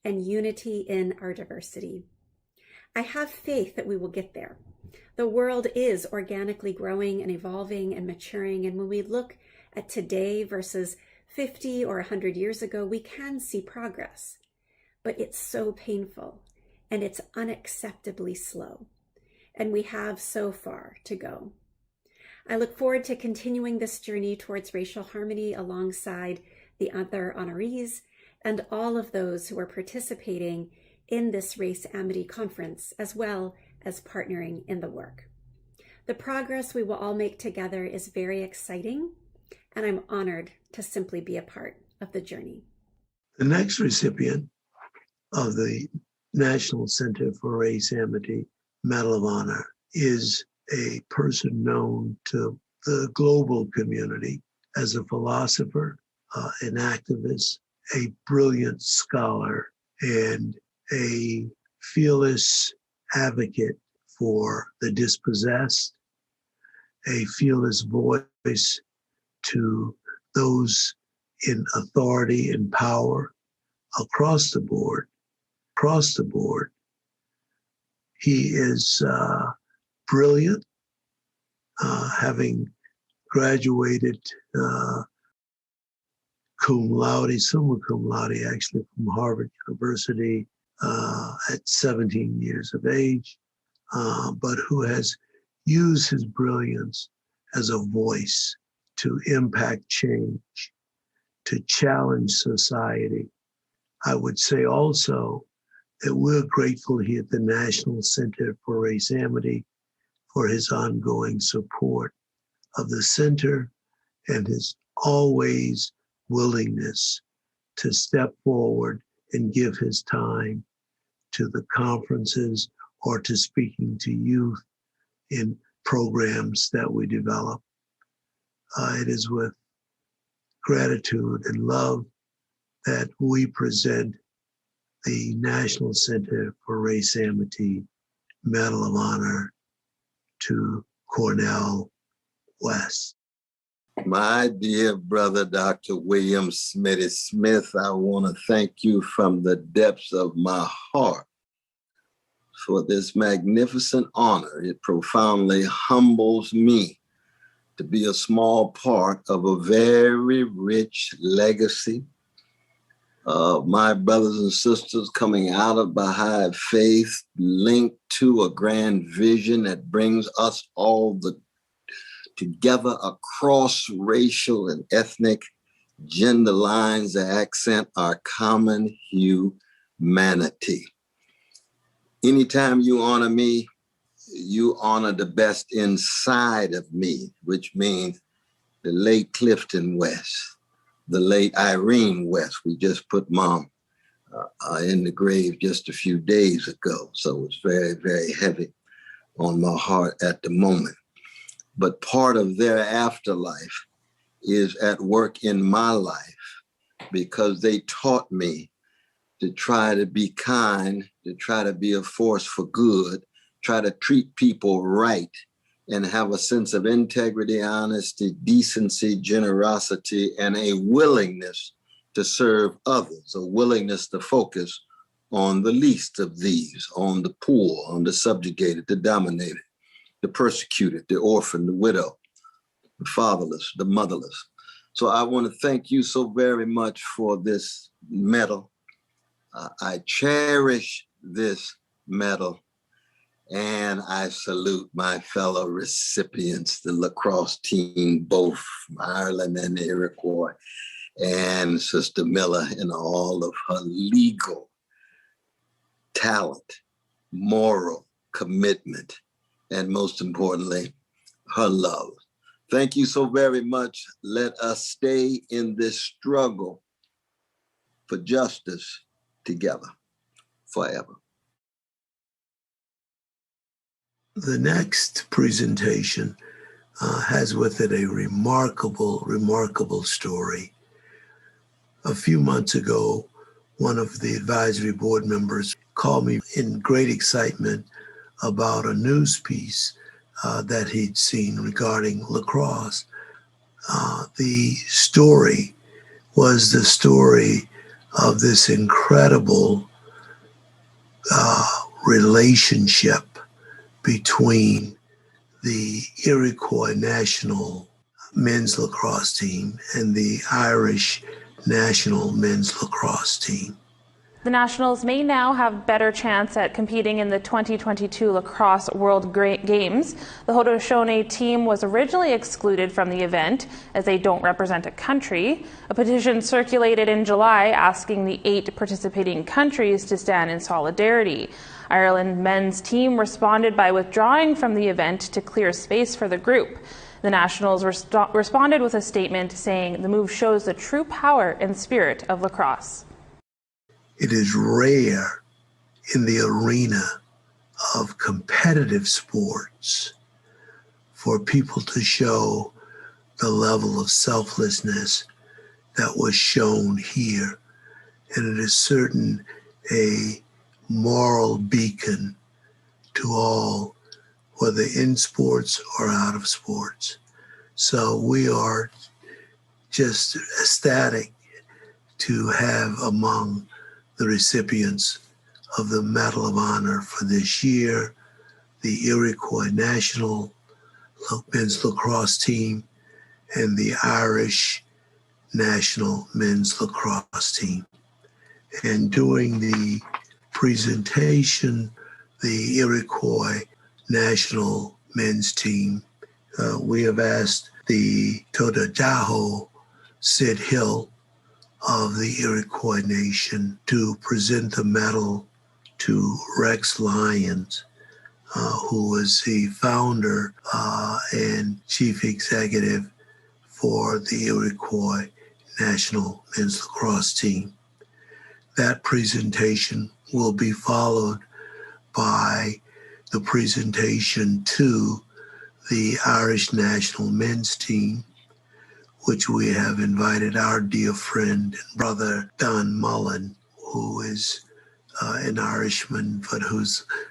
and unity in our diversity. I have faith that we will get there. The world is organically growing and evolving and maturing, and when we look at today versus 50 or 100 years ago, we can see progress. But it's so painful, and it's unacceptably slow, and we have so far to go. I look forward to continuing this journey towards racial harmony alongside the other honorees, and all of those who are participating in this Race Amity Conference, as well as partnering in the work. The progress we will all make together is very exciting, and I'm honored to simply be a part of the journey. The next recipient of the National Center for Race Amity Medal of Honor is a person known to the global community as a philosopher, an activist, a brilliant scholar, and a fearless advocate for the dispossessed, a fearless voice to those in authority and power across the board. He is brilliant, having graduated cum laude, summa cum laude, actually from Harvard University at 17 years of age, but who has used his brilliance as a voice to impact change, to challenge society. I would say also that we're grateful here at the National Center for Race Amity for his ongoing support of the center and his always willingness to step forward and give his time to the conferences or to speaking to youth in programs that we develop. It is with gratitude and love that we present the National Center for Race Amity Medal of Honor to Cornel West. My dear brother, Dr. William Smitty Smith, I want to thank you from the depths of my heart for this magnificent honor. It profoundly humbles me to be a small part of a very rich legacy of my brothers and sisters coming out of Baha'i faith, linked to a grand vision that brings us all together across racial and ethnic gender lines that accent our common humanity. Anytime you honor me, you honor the best inside of me, which means the late Clifton West, the late Irene West. We just put Mom in the grave just a few days ago, so it's very, very heavy on my heart at the moment. But part of their afterlife is at work in my life because they taught me to try to be kind, to try to be a force for good, try to treat people right, and have a sense of integrity, honesty, decency, generosity, and a willingness to serve others, a willingness to focus on the least of these, on the poor, on the subjugated, the dominated, the persecuted, the orphan, the widow, the fatherless, the motherless. So I want to thank you so very much for this medal. I cherish this medal, and I salute my fellow recipients, the lacrosse team, both Ireland and the Iroquois, and Sister Miller in all of her legal talent, moral commitment, and most importantly, her love. Thank you so very much. Let us stay in this struggle for justice together forever. The next presentation has with it a remarkable story. A few months ago, one of the advisory board members called me in great excitement about a news piece that he'd seen regarding lacrosse. The story was the story of this incredible relationship between the Iroquois national men's lacrosse team and the Irish national men's lacrosse team. The Nationals may now have better chance at competing in the 2022 Lacrosse World Games. The Haudenosaunee team was originally excluded from the event as they don't represent a country. A petition circulated in July asking the 8 participating countries to stand in solidarity. Ireland men's team responded by withdrawing from the event to clear space for the group. The Nationals responded with a statement saying the move shows the true power and spirit of lacrosse. It is rare in the arena of competitive sports for people to show the level of selflessness that was shown here. And it is certain a moral beacon to all, whether in sports or out of sports. So we are just ecstatic to have among the recipients of the Medal of Honor for this year, the Iroquois National Men's Lacrosse Team and the Irish National Men's Lacrosse Team. And during the presentation, the Iroquois National Men's Team, we have asked the Tododaho Sid Hill of the Iroquois Nation to present the medal to Rex Lyons, who was the founder and chief executive for the Iroquois National Men's Lacrosse Team. That presentation will be followed by the presentation to the Irish National Men's Team, which we have invited our dear friend and brother Don Mullen, who is an Irishman, but who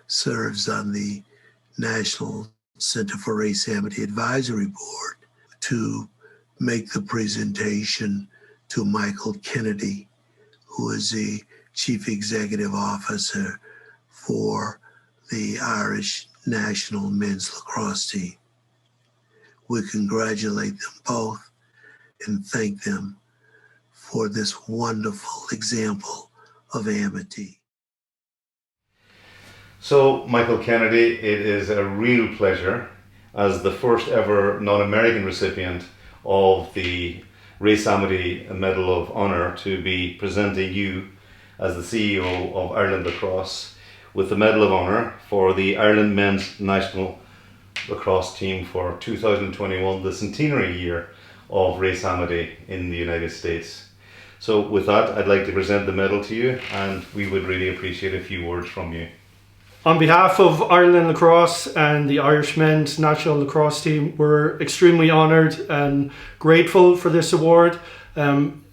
serves on the National Center for Race Amity Advisory Board, to make the presentation to Michael Kennedy, who is the Chief Executive Officer for the Irish National Men's Lacrosse Team. We congratulate them both and thank them for this wonderful example of amity. So, Michael Kennedy, it is a real pleasure as the first ever non-American recipient of the Race Amity Medal of Honor to be presenting you as the CEO of Ireland Lacrosse with the Medal of Honor for the Ireland Men's National Lacrosse Team for 2021, the centenary year of Race Amity in the United States. So with that, I'd like to present the medal to you, and we would really appreciate a few words from you. On behalf of Ireland Lacrosse and the Irish Men's National Lacrosse Team, we're extremely honoured and grateful for this award. In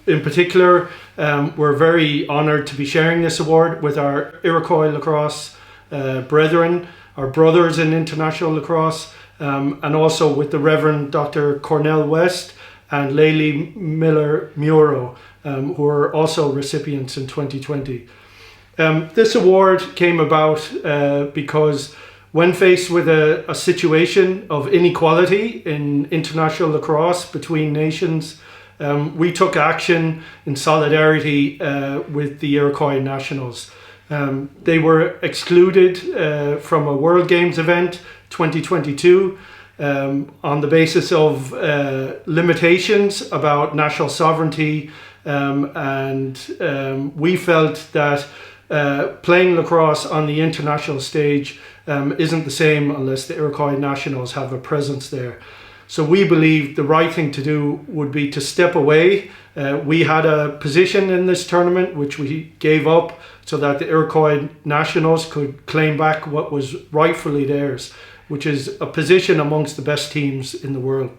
particular, we're very honoured to be sharing this award with our Iroquois Lacrosse brethren, our brothers in international lacrosse, and also with the Reverend Dr. Cornell West and Laylee Miller-Muro, who are also recipients in 2020. This award came about because when faced with a situation of inequality in international lacrosse between nations, we took action in solidarity with the Iroquois Nationals. They were excluded from a World Games event 2022 on the basis of limitations about national sovereignty, and we felt that playing lacrosse on the international stage isn't the same unless the Iroquois Nationals have a presence there. So we believed the right thing to do would be to step away. We had a position in this tournament which we gave up so that the Iroquois Nationals could claim back what was rightfully theirs, which is a position amongst the best teams in the world.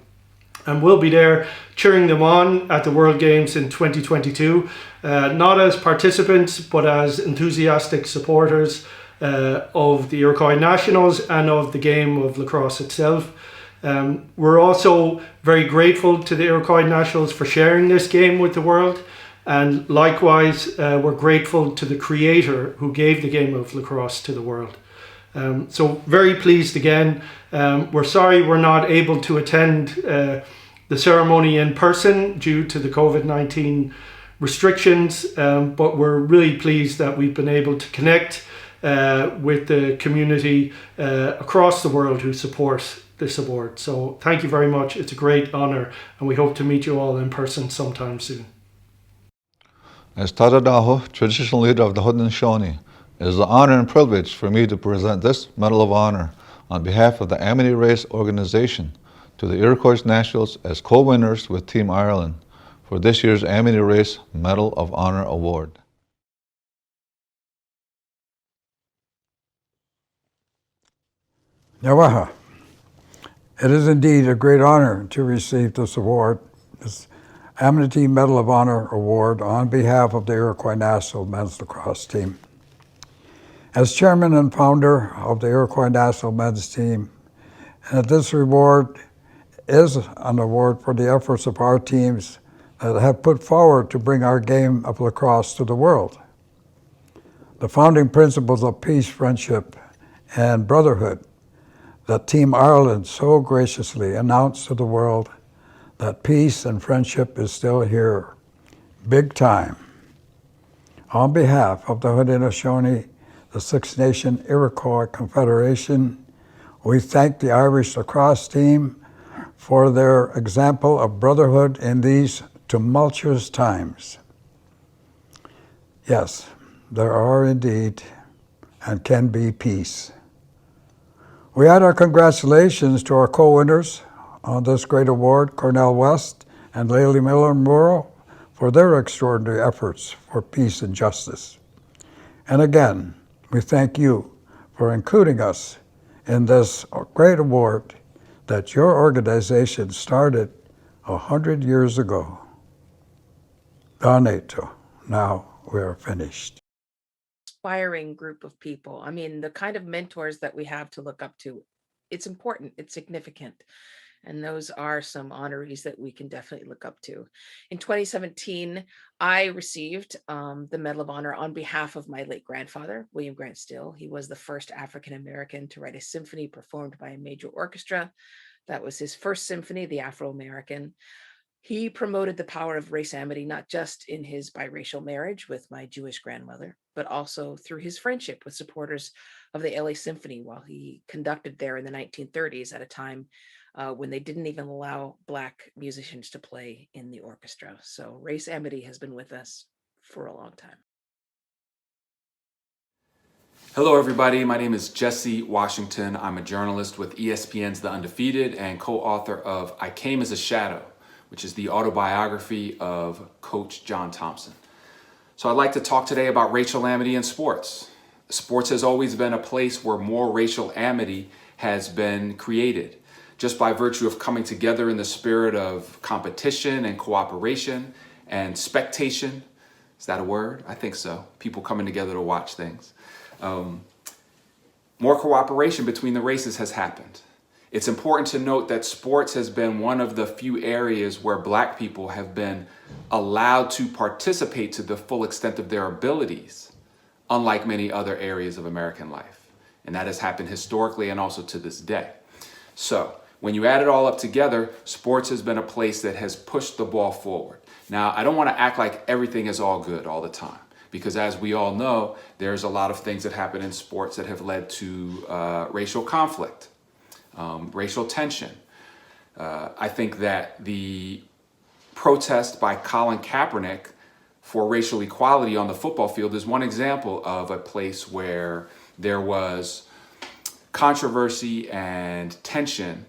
And we'll be there cheering them on at the World Games in 2022, not as participants, but as enthusiastic supporters of the Iroquois Nationals and of the game of lacrosse itself. We're also very grateful to the Iroquois Nationals for sharing this game with the world, and likewise we're grateful to the creator who gave the game of lacrosse to the world. So very pleased again. We're sorry we're not able to attend the ceremony in person due to the COVID-19 restrictions, but we're really pleased that we've been able to connect with the community across the world who support this award. So thank you very much. It's a great honor, and we hope to meet you all in person sometime soon. As Tadadaho, traditional leader of the Haudenosaunee, it is an honor and privilege for me to present this Medal of Honor on behalf of the Amity Race organization to the Iroquois Nationals as co-winners with Team Ireland for this year's Amity Race Medal of Honor Award. Nawaha. It is indeed a great honor to receive this award, this Amity Medal of Honor Award on behalf of the Iroquois National Men's Lacrosse Team. As chairman and founder of the Iroquois National Men's Team, this award is an award for the efforts of our teams that have put forward to bring our game of lacrosse to the world. The founding principles of peace, friendship, and brotherhood that Team Ireland so graciously announced to the world that peace and friendship is still here, big time. On behalf of the Haudenosaunee, the Six Nation Iroquois Confederation, we thank the Irish lacrosse team for their example of brotherhood in these tumultuous times. Yes, there are indeed and can be peace. We add our congratulations to our co-winners on this great award, Cornell West and Laylee Miller-Muro, for their extraordinary efforts for peace and justice. And again, we thank you for including us in this great award that your organization started 100 years ago. Donato, now we are finished. Inspiring group of people. I mean, the kind of mentors that we have to look up to, it's important, it's significant. And those are some honorees that we can definitely look up to. In 2017, I received the Medal of Honor on behalf of my late grandfather, William Grant Still. He was the first African-American to write a symphony performed by a major orchestra. That was his first symphony, the Afro-American. He promoted the power of race amity, not just in his biracial marriage with my Jewish grandmother, but also through his friendship with supporters of the LA Symphony while he conducted there in the 1930s at a time when they didn't even allow Black musicians to play in the orchestra. So race amity has been with us for a long time. Hello everybody, my name is Jesse Washington. I'm a journalist with ESPN's The Undefeated and co-author of I Came as a Shadow, which is the autobiography of Coach John Thompson. So I'd like to talk today about racial amity in sports. Sports has always been a place where more racial amity has been created, just by virtue of coming together in the spirit of competition and cooperation and spectation. Is that a word? I think so. People coming together to watch things. More cooperation between the races has happened. It's important to note that sports has been one of the few areas where Black people have been allowed to participate to the full extent of their abilities, unlike many other areas of American life. And that has happened historically and also to this day. So when you add it all up together, sports has been a place that has pushed the ball forward. Now, I don't want to act like everything is all good all the time, because as we all know, there's a lot of things that happen in sports that have led to racial conflict, racial tension. I think that the protest by Colin Kaepernick for racial equality on the football field is one example of a place where there was controversy and tension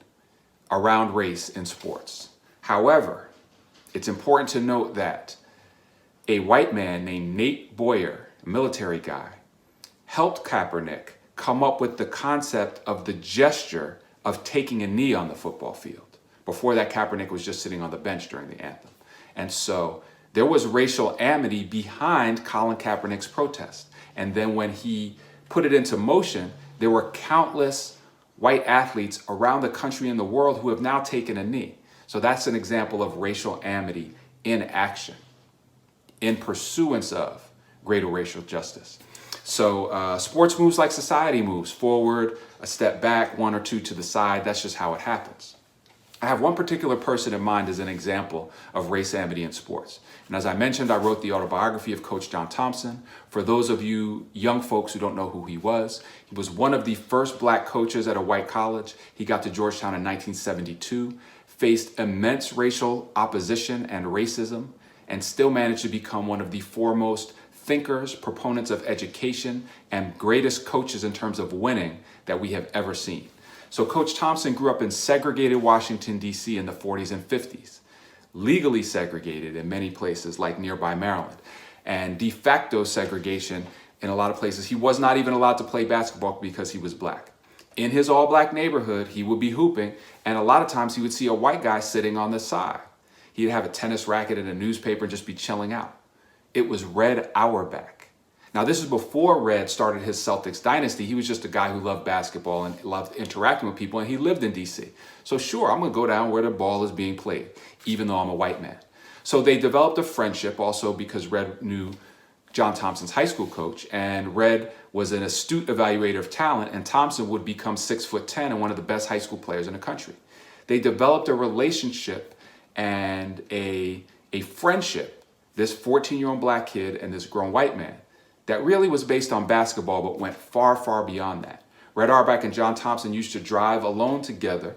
around race in sports. However, it's important to note that a white man named Nate Boyer, a military guy, helped Kaepernick come up with the concept of the gesture of taking a knee on the football field. Before that, Kaepernick was just sitting on the bench during the anthem. And so there was racial amity behind Colin Kaepernick's protest. And then when he put it into motion, there were countless white athletes around the country and the world who have now taken a knee. So that's an example of racial amity in action, in pursuance of greater racial justice. So sports moves like society moves, forward, a step back, one or two to the side. That's just how it happens. I have one particular person in mind as an example of race amity in sports. And as I mentioned, I wrote the autobiography of Coach John Thompson. For those of you young folks who don't know who he was one of the first black coaches at a white college. He got to Georgetown in 1972, faced immense racial opposition and racism, and still managed to become one of the foremost thinkers, proponents of education, and greatest coaches in terms of winning that we have ever seen. So Coach Thompson grew up in segregated Washington, D.C. in the 40s and 50s, legally segregated in many places like nearby Maryland, and de facto segregation in a lot of places. He was not even allowed to play basketball because he was black. In his all-black neighborhood, he would be hooping, and a lot of times he would see a white guy sitting on the side. He'd have a tennis racket and a newspaper and just be chilling out. It was Red Auerbach. Now, this is before Red started his Celtics dynasty. He was just a guy who loved basketball and loved interacting with people, and he lived in D.C. So sure, I'm going to go down where the ball is being played, even though I'm a white man. So they developed a friendship also because Red knew John Thompson's high school coach, and Red was an astute evaluator of talent, and Thompson would become 6'10" and one of the best high school players in the country. They developed a relationship and a friendship, this 14-year-old black kid and this grown white man, that really was based on basketball but went far, far beyond that. Red Auerbach and John Thompson used to drive alone together,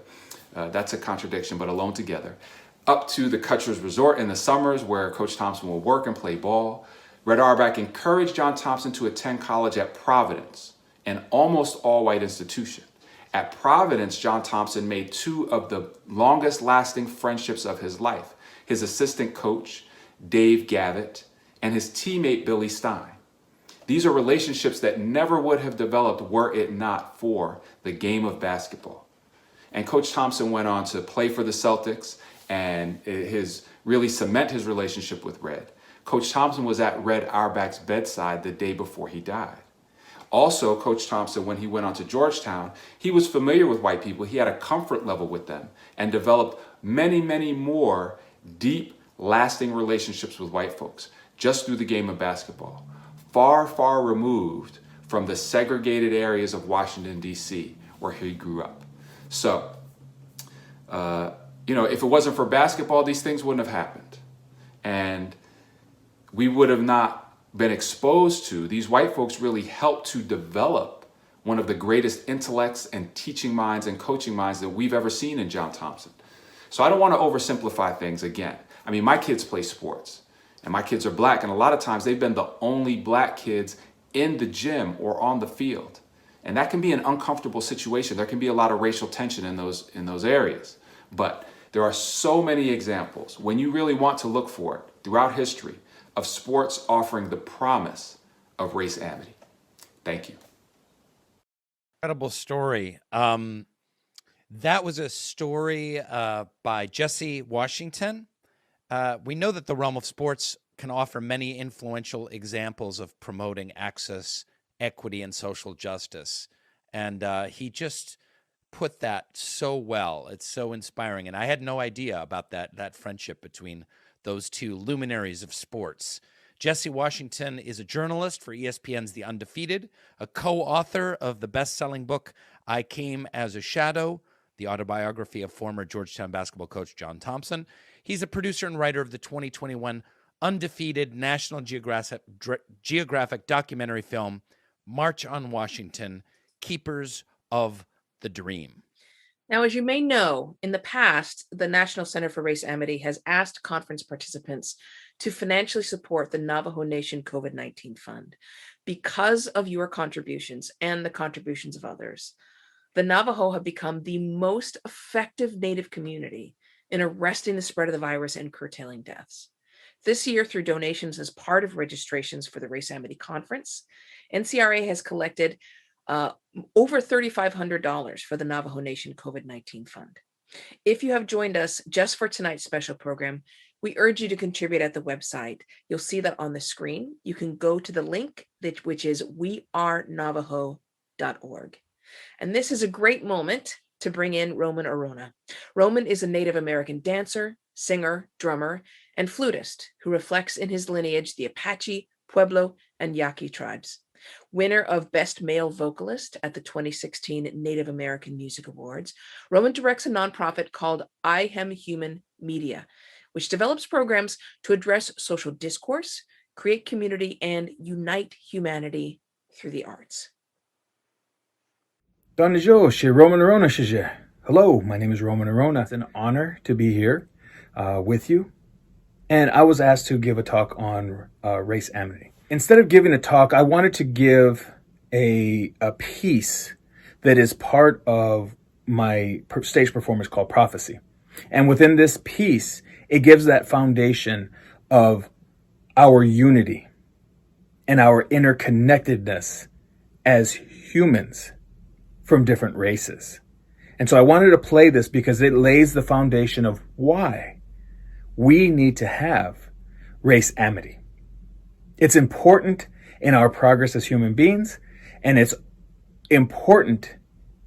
that's a contradiction, but alone together, up to the Cutcher's Resort in the summers where Coach Thompson would work and play ball. Red Auerbach encouraged John Thompson to attend college at Providence, an almost all-white institution. At Providence, John Thompson made two of the longest lasting friendships of his life, his assistant coach, Dave Gavitt, and his teammate, Billy Stein. These are relationships that never would have developed were it not for the game of basketball. And Coach Thompson went on to play for the Celtics and really cement his relationship with Red. Coach Thompson was at Red Auerbach's bedside the day before he died. Also, Coach Thompson, when he went on to Georgetown, he was familiar with white people. He had a comfort level with them and developed many, many more deep, lasting relationships with white folks just through the game of basketball. Far, far removed from the segregated areas of Washington, D.C., where he grew up. So, if it wasn't for basketball, these things wouldn't have happened. And we would have not been exposed to, these white folks really helped to develop one of the greatest intellects and teaching minds and coaching minds that we've ever seen in John Thompson. So I don't want to oversimplify things again. I mean, my kids play sports. And my kids are black, and a lot of times they've been the only black kids in the gym or on the field. And that can be an uncomfortable situation. There can be a lot of racial tension in those areas. But there are so many examples, when you really want to look for it, throughout history, of sports offering the promise of race amity. Thank you. Incredible story. That was a story by Jesse Washington. We know that the realm of sports can offer many influential examples of promoting access, equity, and social justice. And he just put that so well. It's so inspiring. And I had no idea about that friendship between those two luminaries of sports. Jesse Washington is a journalist for ESPN's The Undefeated, a co-author of the best-selling book, I Came as a Shadow, the autobiography of former Georgetown basketball coach John Thompson. He's a producer and writer of the 2021 Undefeated National Geographic documentary film, March on Washington, Keepers of the Dream. Now, as you may know, in the past, the National Center for Race Amity has asked conference participants to financially support the Navajo Nation COVID-19 Fund. Because of your contributions and the contributions of others, the Navajo have become the most effective Native community in arresting the spread of the virus and curtailing deaths. This year, through donations as part of registrations for the Race Amity Conference, NCRA has collected over $3,500 for the Navajo Nation COVID-19 Fund. If you have joined us just for tonight's special program, we urge you to contribute at the website. You'll see that on the screen. You can go to the link, which is wearenavajo.org. And this is a great moment to bring in Roman Arona. Roman is a Native American dancer, singer, drummer, and flutist who reflects in his lineage the Apache, Pueblo, and Yaqui tribes. Winner of Best Male Vocalist at the 2016 Native American Music Awards, Roman directs a nonprofit called I Am Human Media, which develops programs to address social discourse, create community, and unite humanity through the arts. Hello, my name is Roman Arona. It's an honor to be here with you. And I was asked to give a talk on race amity. Instead of giving a talk, I wanted to give a piece that is part of my stage performance called Prophecy. And within this piece, it gives that foundation of our unity and our interconnectedness as humans from different races. And so I wanted to play this because it lays the foundation of why we need to have race amity. It's important in our progress as human beings, and it's important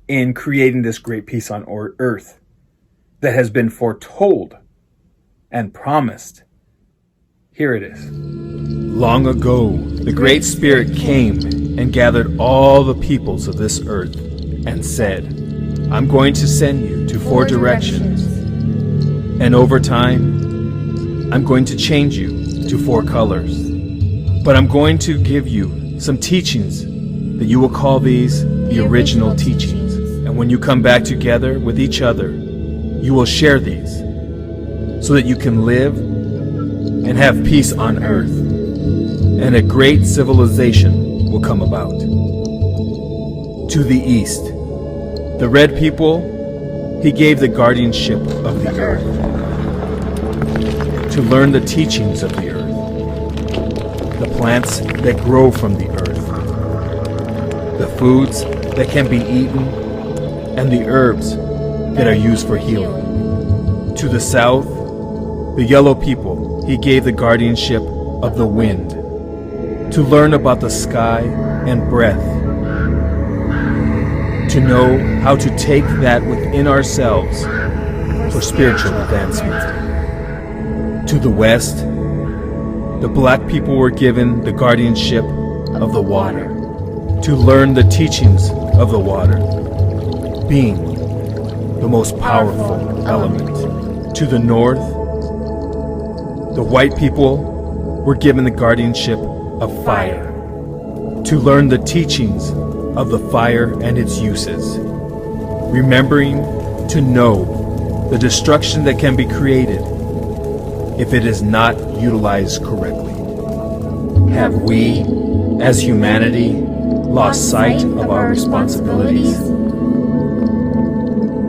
in creating this great peace on earth that has been foretold and promised. Here it is. Long ago, the Great Spirit came and gathered all the peoples of this earth and said, I'm going to send you to 4 directions. And over time, I'm going to change you to 4 colors. But I'm going to give you some teachings that you will call these the original teachings. And when you come back together with each other, you will share these so that you can live and have peace on earth. And a great civilization will come about. To the east, the red people, he gave the guardianship of the earth to learn the teachings of the earth, the plants that grow from the earth, the foods that can be eaten, and the herbs that are used for healing. To the south, the yellow people, he gave the guardianship of the wind to learn about the sky and breath, to know how to take that within ourselves for spiritual advancement. To the west, the black people were given the guardianship of the water, to learn the teachings of the water, being the most powerful element. To the north, the white people were given the guardianship of fire, to learn the teachings of the fire and its uses, remembering to know the destruction that can be created if it is not utilized correctly. Have we, as humanity, lost sight of our responsibilities?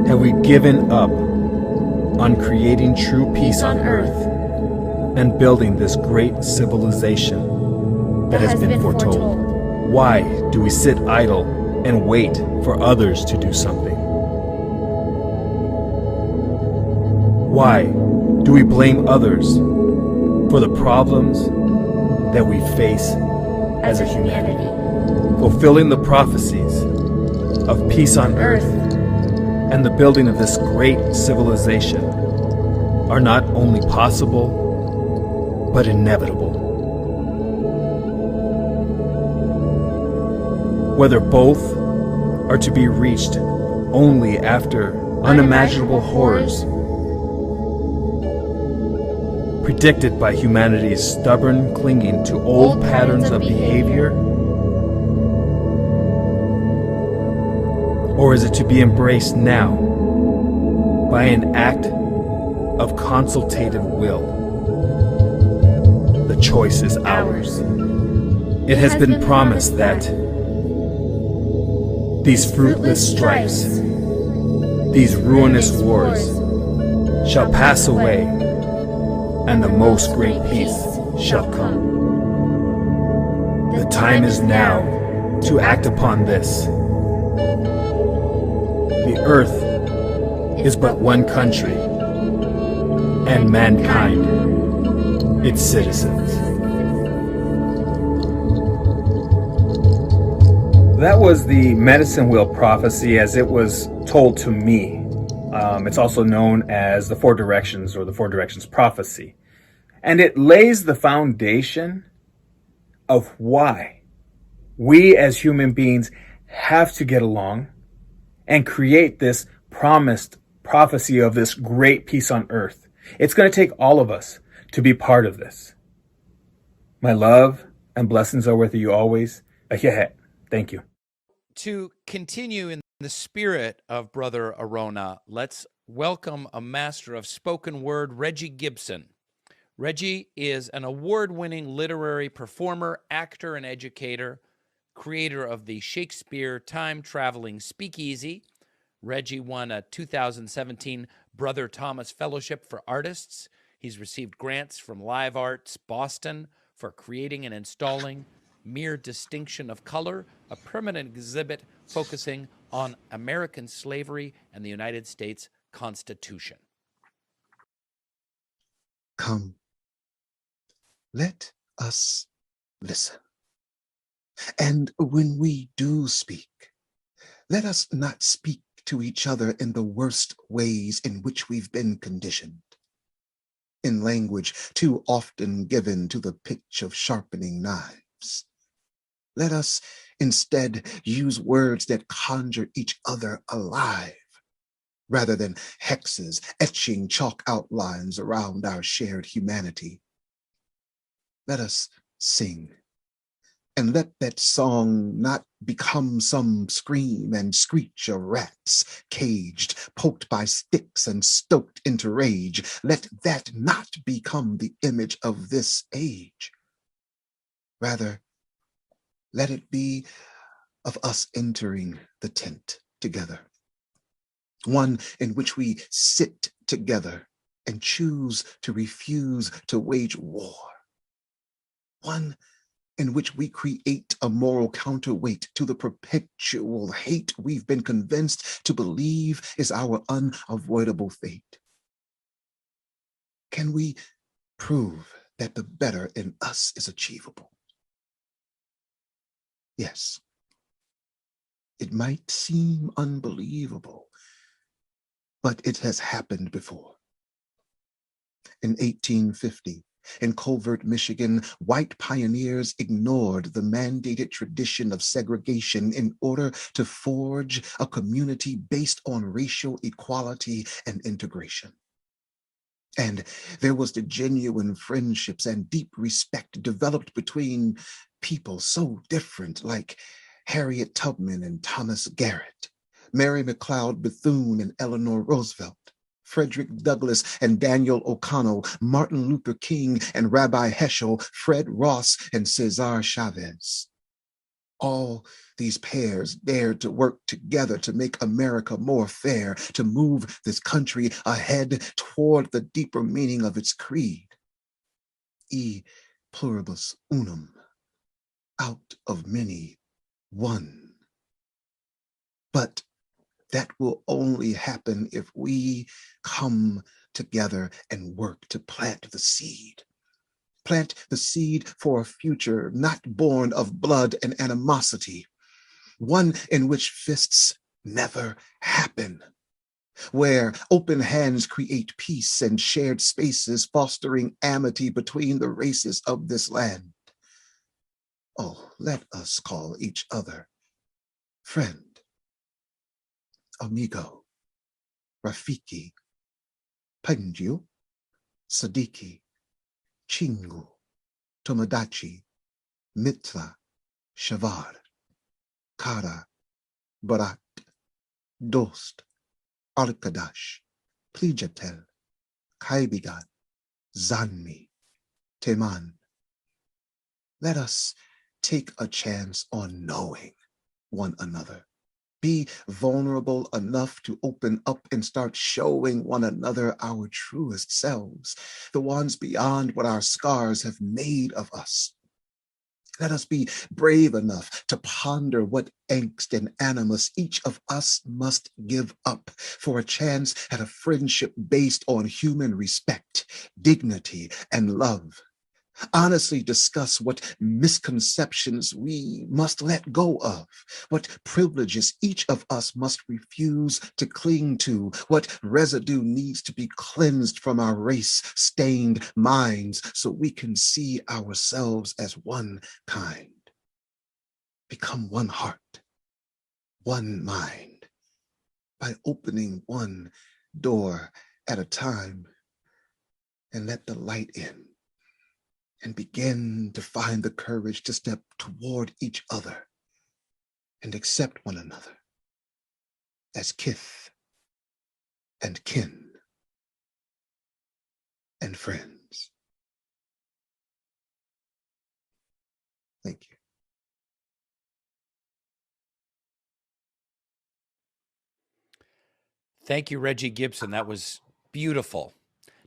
Have we given up on creating true peace on earth and building this great civilization that has been foretold? Why do we sit idle and wait for others to do something? Why do we blame others for the problems that we face as a humanity? Fulfilling the prophecies of peace on earth and the building of this great civilization are not only possible, but inevitable. Whether both are to be reached only after unimaginable horrors predicted by humanity's stubborn clinging to old patterns of behavior, or is it to be embraced now by an act of consultative will? The choice is ours. It has been promised that these fruitless strifes, these ruinous wars, shall pass away, and the most great peace shall come. The time is now to act upon this. The earth is but one country, and mankind its citizens. That was the medicine wheel prophecy as it was told to me. It's also known as the 4 directions or the 4 directions prophecy. And it lays the foundation of why We as human beings have to get along and create this promised prophecy of this great peace on earth. It's going to take all of us to be part of this. My love and blessings are with you always. Ahihet. Thank you. To continue in the spirit of Brother Arona, let's welcome a master of spoken word, Reggie Gibson. Reggie is an award-winning literary performer, actor, and educator, creator of the Shakespeare Time-Traveling Speakeasy. Reggie won a 2017 Brother Thomas Fellowship for Artists. He's received grants from Live Arts Boston for creating and installing Mere Distinction of Color, a permanent exhibit focusing on American slavery and the United States Constitution. Come, let us listen. And when we do speak, let us not speak to each other in the worst ways in which we've been conditioned, in language too often given to the pitch of sharpening knives. Let us instead use words that conjure each other alive, rather than hexes etching chalk outlines around our shared humanity. Let us sing, and let that song not become some scream and screech of rats, caged, poked by sticks and stoked into rage. Let that not become the image of this age. Rather, let it be of us entering the tent together, one in which we sit together and choose to refuse to wage war, one in which we create a moral counterweight to the perpetual hate we've been convinced to believe is our unavoidable fate. Can we prove that the better in us is achievable? Yes. It might seem unbelievable, but it has happened before. In 1850, in Colvert, Michigan, white pioneers ignored the mandated tradition of segregation in order to forge a community based on racial equality and integration. And there was the genuine friendships and deep respect developed between people so different, like Harriet Tubman and Thomas Garrett, Mary McLeod Bethune and Eleanor Roosevelt, Frederick Douglass and Daniel O'Connell, Martin Luther King and Rabbi Heschel, Fred Ross and Cesar Chavez. All these pairs dared to work together to make America more fair, to move this country ahead toward the deeper meaning of its creed. E pluribus unum, out of many, one. But that will only happen if we come together and work to plant the seed. Plant the seed for a future not born of blood and animosity, one in which fists never happen, where open hands create peace and shared spaces fostering amity between the races of this land. Oh, let us call each other friend, amigo, rafiki, panju, sadiki, chingu, tomodachi, mitra, shavar, kara, barat, dost, arkadash, plijatel, kaibigan, zanmi, teman. Let us take a chance on knowing one another. Be vulnerable enough to open up and start showing one another our truest selves, the ones beyond what our scars have made of us. Let us be brave enough to ponder what angst and animus each of us must give up for a chance at a friendship based on human respect, dignity, and love. Honestly discuss what misconceptions we must let go of, what privileges each of us must refuse to cling to, what residue needs to be cleansed from our race-stained minds so we can see ourselves as one kind. become one heart, one mind, by opening one door at a time, and let the light in and begin to find the courage to step toward each other and accept one another as kith and kin and friends. Thank you. Thank you, Reggie Gibson. That was beautiful.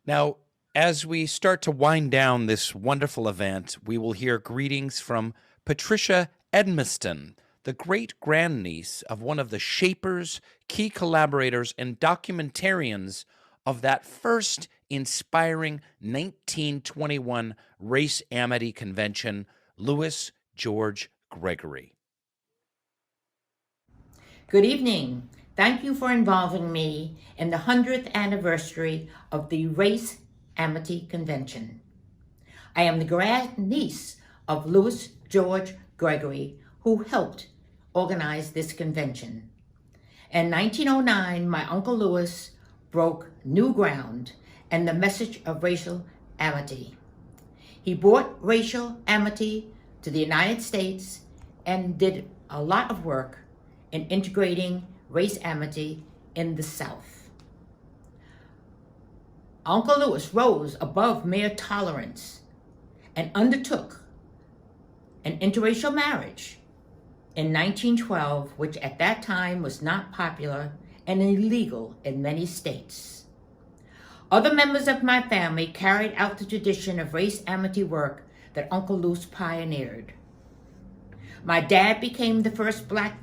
Now, as we start to wind down this wonderful event, we will hear greetings from Patricia Edmiston, the great-grandniece of one of the shapers, key collaborators, and documentarians of that first inspiring 1921 Race Amity Convention, Louis George Gregory. Good evening. Thank you for involving me in the 100th anniversary of the Race Amity Convention. I am the grandniece of Louis George Gregory, who helped organize this convention. In 1909, my Uncle Louis broke new ground and the message of racial amity. He brought racial amity to the United States and did a lot of work in integrating race amity in the South. Uncle Louis rose above mere tolerance and undertook an interracial marriage in 1912, which at that time was not popular and illegal in many states. Other members of my family carried out the tradition of race amity work that Uncle Louis pioneered. My dad became the first Black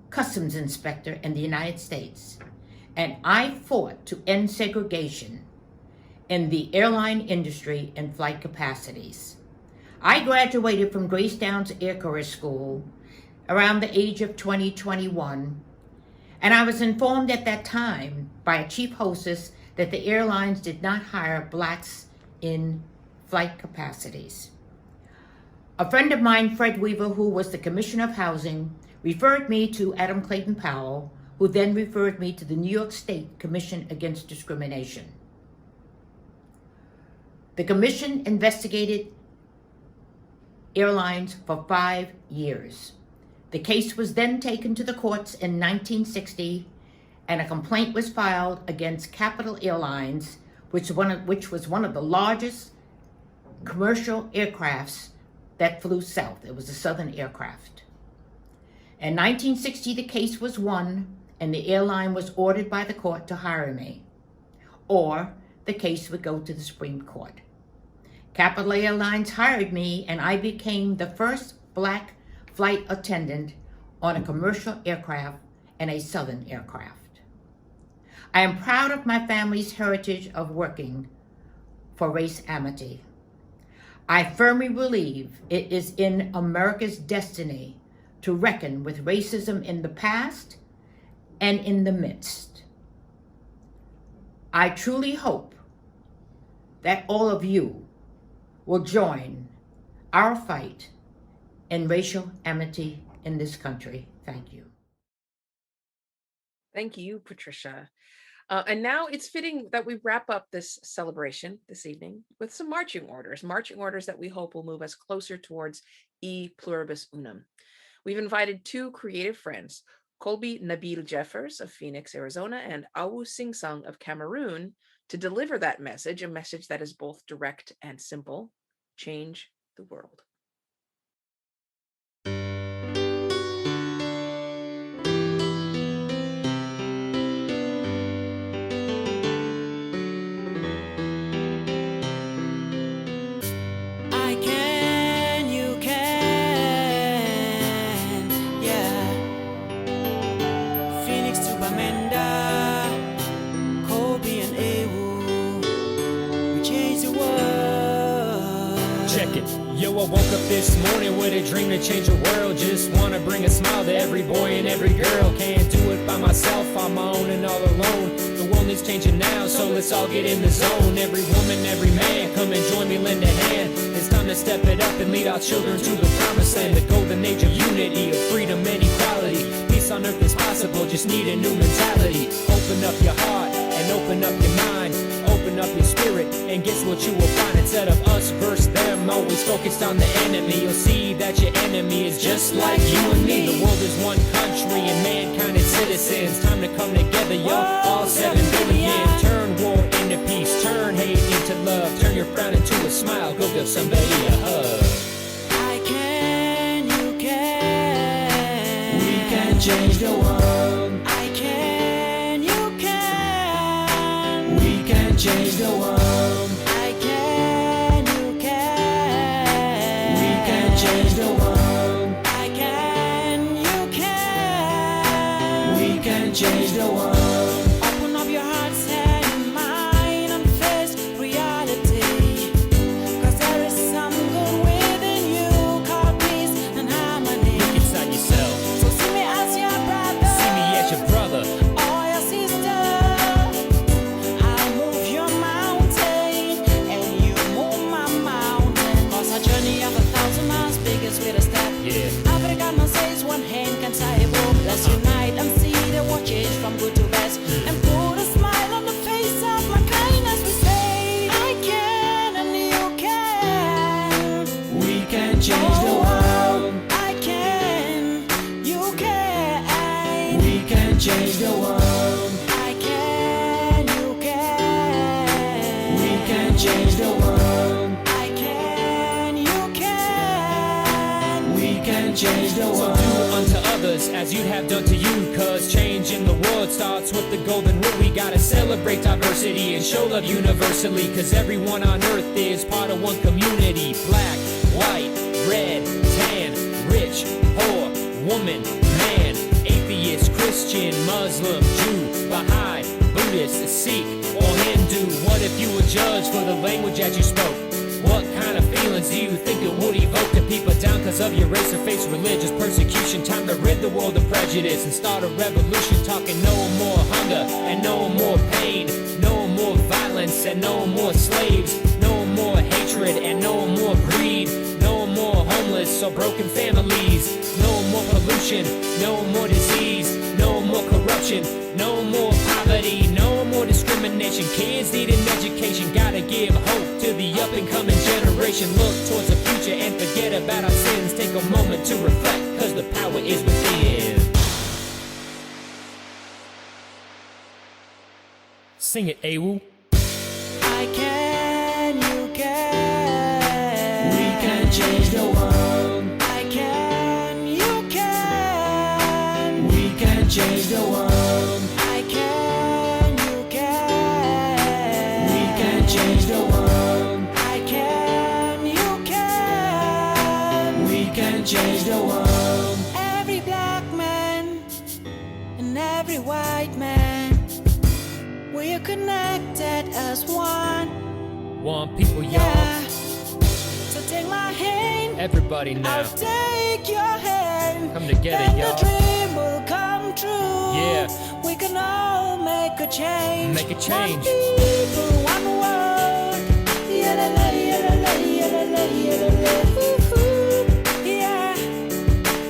customs inspector in the United States, and I fought to end segregation in the airline industry and flight capacities. I graduated from Grace Downs Air Career School around the age of 21, and I was informed at that time by a chief hostess that the airlines did not hire Blacks in flight capacities. A friend of mine, Fred Weaver, who was the Commissioner of Housing, referred me to Adam Clayton Powell, who then referred me to the New York State Commission Against Discrimination. The commission investigated airlines for 5 years. The case was then taken to the courts in 1960, and a complaint was filed against Capital Airlines, which was one of the largest commercial aircrafts that flew south. It was a Southern aircraft. In 1960, the case was won, and the airline was ordered by the court to hire me, or the case would go to the Supreme Court. Capital Airlines hired me, and I became the first Black flight attendant on a commercial aircraft and a Southern aircraft. I am proud of my family's heritage of working for race amity. I firmly believe it is in America's destiny to reckon with racism in the past and in the midst. I truly hope that all of you will join our fight in racial amity in this country. Thank you. Thank you, Patricia. And now it's fitting that we wrap up this celebration this evening with some marching orders that we hope will move us closer towards E Pluribus Unum. We've invited two creative friends, Colby Nabil Jeffers of Phoenix, Arizona, and Awu Sing Sung of Cameroon, to deliver that message, a message that is both direct and simple: change the world. Yo, I woke up this morning with a dream to change the world. Just wanna bring a smile to every boy and every girl. Can't do it by myself, on my own and all alone. The world needs changing now, so let's all get in the zone. Every woman, every man, come and join me, lend a hand. It's time time to step it up and lead our children to the promised land. The golden age of unity, of freedom and equality. Peace on earth is possible, just need a new mentality. Open up your heart and open up your mind. Open up your spirit and guess what you will find. Instead of us versus them, always focused on the enemy, you'll see that your enemy is just like you and me. The world is one country and mankind is citizens. Time to come together, y'all, all 7 billion. Turn war into peace, turn hate into love. Turn your frown into a smile, go give somebody a hug. I can, you can. We can change the world. I can, you can. We can change the world. I can, you can. We can change the world. I can, you can. We can change the world. Open up your hearts and mind and face reality. 'Cause there is some good within you called peace and harmony. Look inside yourself. So see me as your brother. See me as your brother. Or your sister. I'll move your mountain and you move my mountain. 'Cause a journey of 1,000 miles begins with a step. Yeah. Africano says one hand can tie a boat. Let's unite and see the world change from good to best. And put a smile on the face of mankind as we say, I can and you can. We can change the world. I can, you can. We can change the world. I can, you can. We can change the world. I can, you can. We can change the world. So do unto others as you have done to you. 'Cause change in the world starts with the golden rule. We gotta celebrate diversity and show love universally. 'Cause everyone on earth is part of one community. Black, white, red, tan, rich, poor, woman, man, atheist, Christian, Muslim, Jew, Baha'i, Buddhist, Sikh, or Hindu. What if you were judged for the language that you spoke? What kind of feelings do you think it would evoke to people down because of your race or face religious persecution? Time to rid the world of prejudice and start a revolution. Talking no more hunger and no more pain, no more violence and no more slaves, no more hatred and no more greed, no more homeless or broken families, no more pollution, no more disease, no more corruption, no more poverty, no more discrimination. Kids need an education, gotta give hope to the up and coming generation. Look towards the future and forget about our sins. Take a moment to reflect, 'cause the power is within. Sing it, Awu. I can, you can. We can change the world. I can, you can. We can change the world. I can, you can. We can change the world. I can, you can. We can change the world. Every black man and every white man, we are connected as one. One people, y'all. So take my hand. Everybody now. I'll take your hand. Come together, then y'all. the dream will come true. Yeah. We can all make a change. Make a change. One people, one world. Yeah-la-la, yeah-la-la, yeah-la-la, yeah-la-la. Ooh-hoo. Yeah.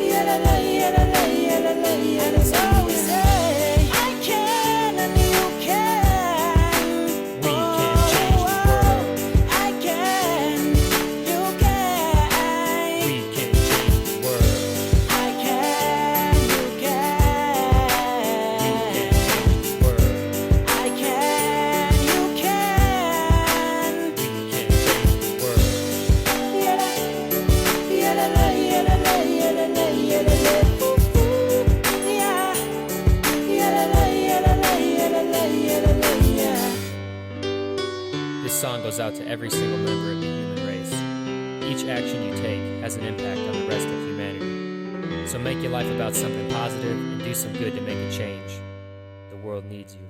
Yeah-la-la, yeah-la-la, yeah-la-la, yeah-la-la. So we say, I can and you can. We can change the world. I can, you can. We can change the world. I can, you can. We can change the world. I can, you can. We can change the world. Yeah-la, yeah-la-la, yeah-la-la, yeah-la-la, yeah-la-la. Ooh-hoo. Yeah. Yeah-la-la, yeah-la-la, yeah-la-la, yeah-la-la, yeah. This song goes out to every single member of the human race. Each action you take has an impact on the rest of humanity. So make your life about something positive and do some good to make a change. The world needs you.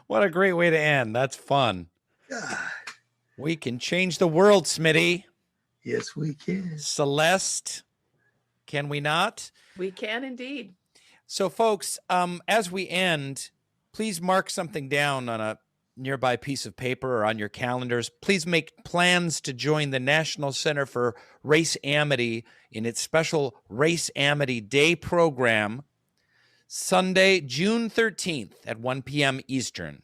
What a great way to end. That's fun. God. We can change the world, Smitty. Yes, we can. Celeste, Can we not? We can indeed. So, folks, as we end, please mark something down on a nearby piece of paper or on your calendars. Please make plans to join the National Center for Race Amity in its special Race Amity Day program, Sunday, June 13th at 1 p.m. Eastern.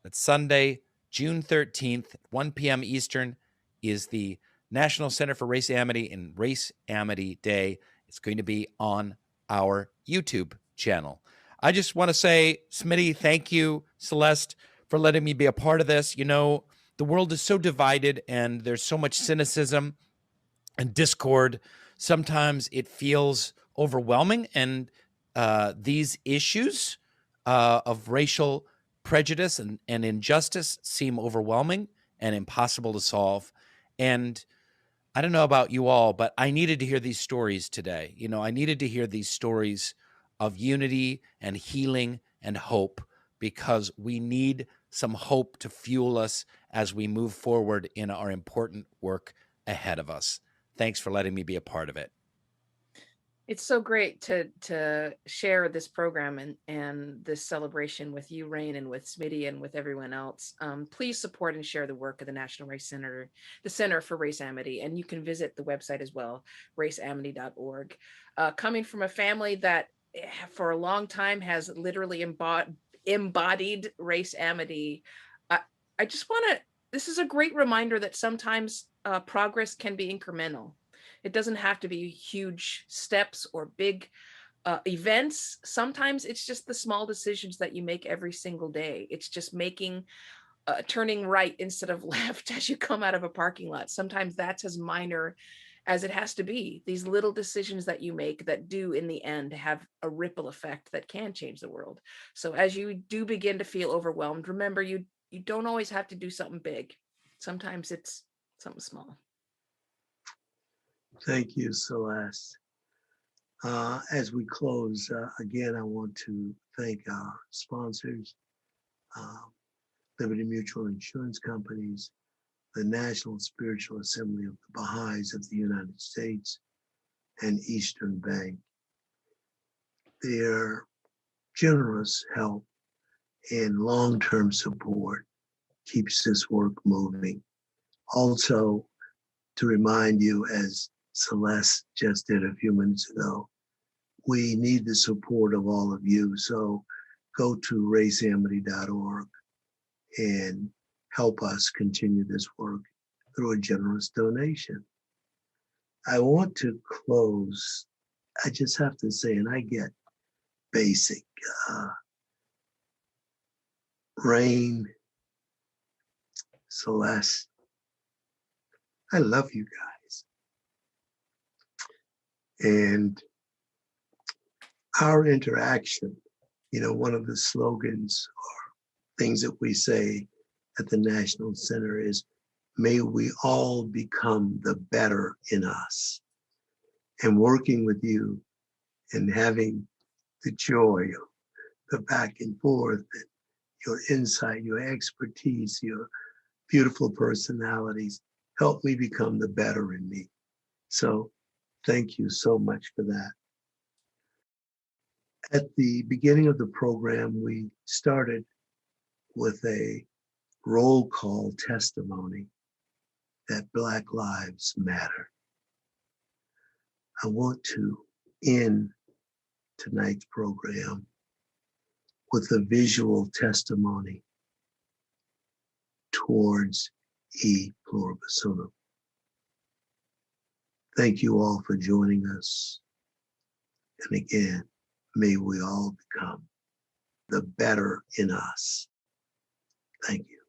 That's Sunday, June 13th at 1 p.m. Eastern is the National Center for Race Amity and Race Amity Day. It's going to be on our YouTube channel. I just want to say, Smitty, thank you, Celeste, for letting me be a part of this. You know, the world is so divided and there's so much cynicism and discord. Sometimes it feels overwhelming, and these issues of racial prejudice and injustice seem overwhelming and impossible to solve. And I don't know about you all, but I needed to hear these stories today. You know, I needed to hear these stories of unity and healing and hope, because we need some hope to fuel us as we move forward in our important work ahead of us. Thanks for letting me be a part of it. It's so great to share this program and this celebration with you, Rain, and with Smitty and with everyone else. Please support and share the work of the National Race Center, the Center for Race Amity, and you can visit the website as well, raceamity.org. Coming from a family that for a long time has literally embodied race amity, I just want to, this is a great reminder that sometimes progress can be incremental. It doesn't have to be huge steps or big events. Sometimes it's just the small decisions that you make every single day. It's just turning right instead of left as you come out of a parking lot. Sometimes that's as minor as it has to be. These little decisions that you make that do in the end have a ripple effect that can change the world. So as you do begin to feel overwhelmed, remember you don't always have to do something big. Sometimes it's something small. Thank you, Celeste. As we close, again, I want to thank our sponsors, Liberty Mutual Insurance Companies, the National Spiritual Assembly of the Baha'is of the United States, and Eastern Bank. Their generous help and long-term support keeps this work moving. Also, to remind you, as Celeste just did a few minutes ago, we need the support of all of you. So go to raceamity.org and help us continue this work through a generous donation. I want to close, I just have to say, and I get basic, Rain, Celeste, I love you guys. And our interaction, you know, one of the slogans or things that we say at the National Center is, may we all become the better in us. And working with you and having the joy of the back and forth, and your insight, your expertise, your beautiful personalities help me become the better in me. So thank you so much for that. At the beginning of the program, we started with a roll call testimony that Black Lives Matter. I want to end tonight's program with a visual testimony towards E Pluribus Unum. Thank you all for joining us. And again, may we all become the better in us. Thank you.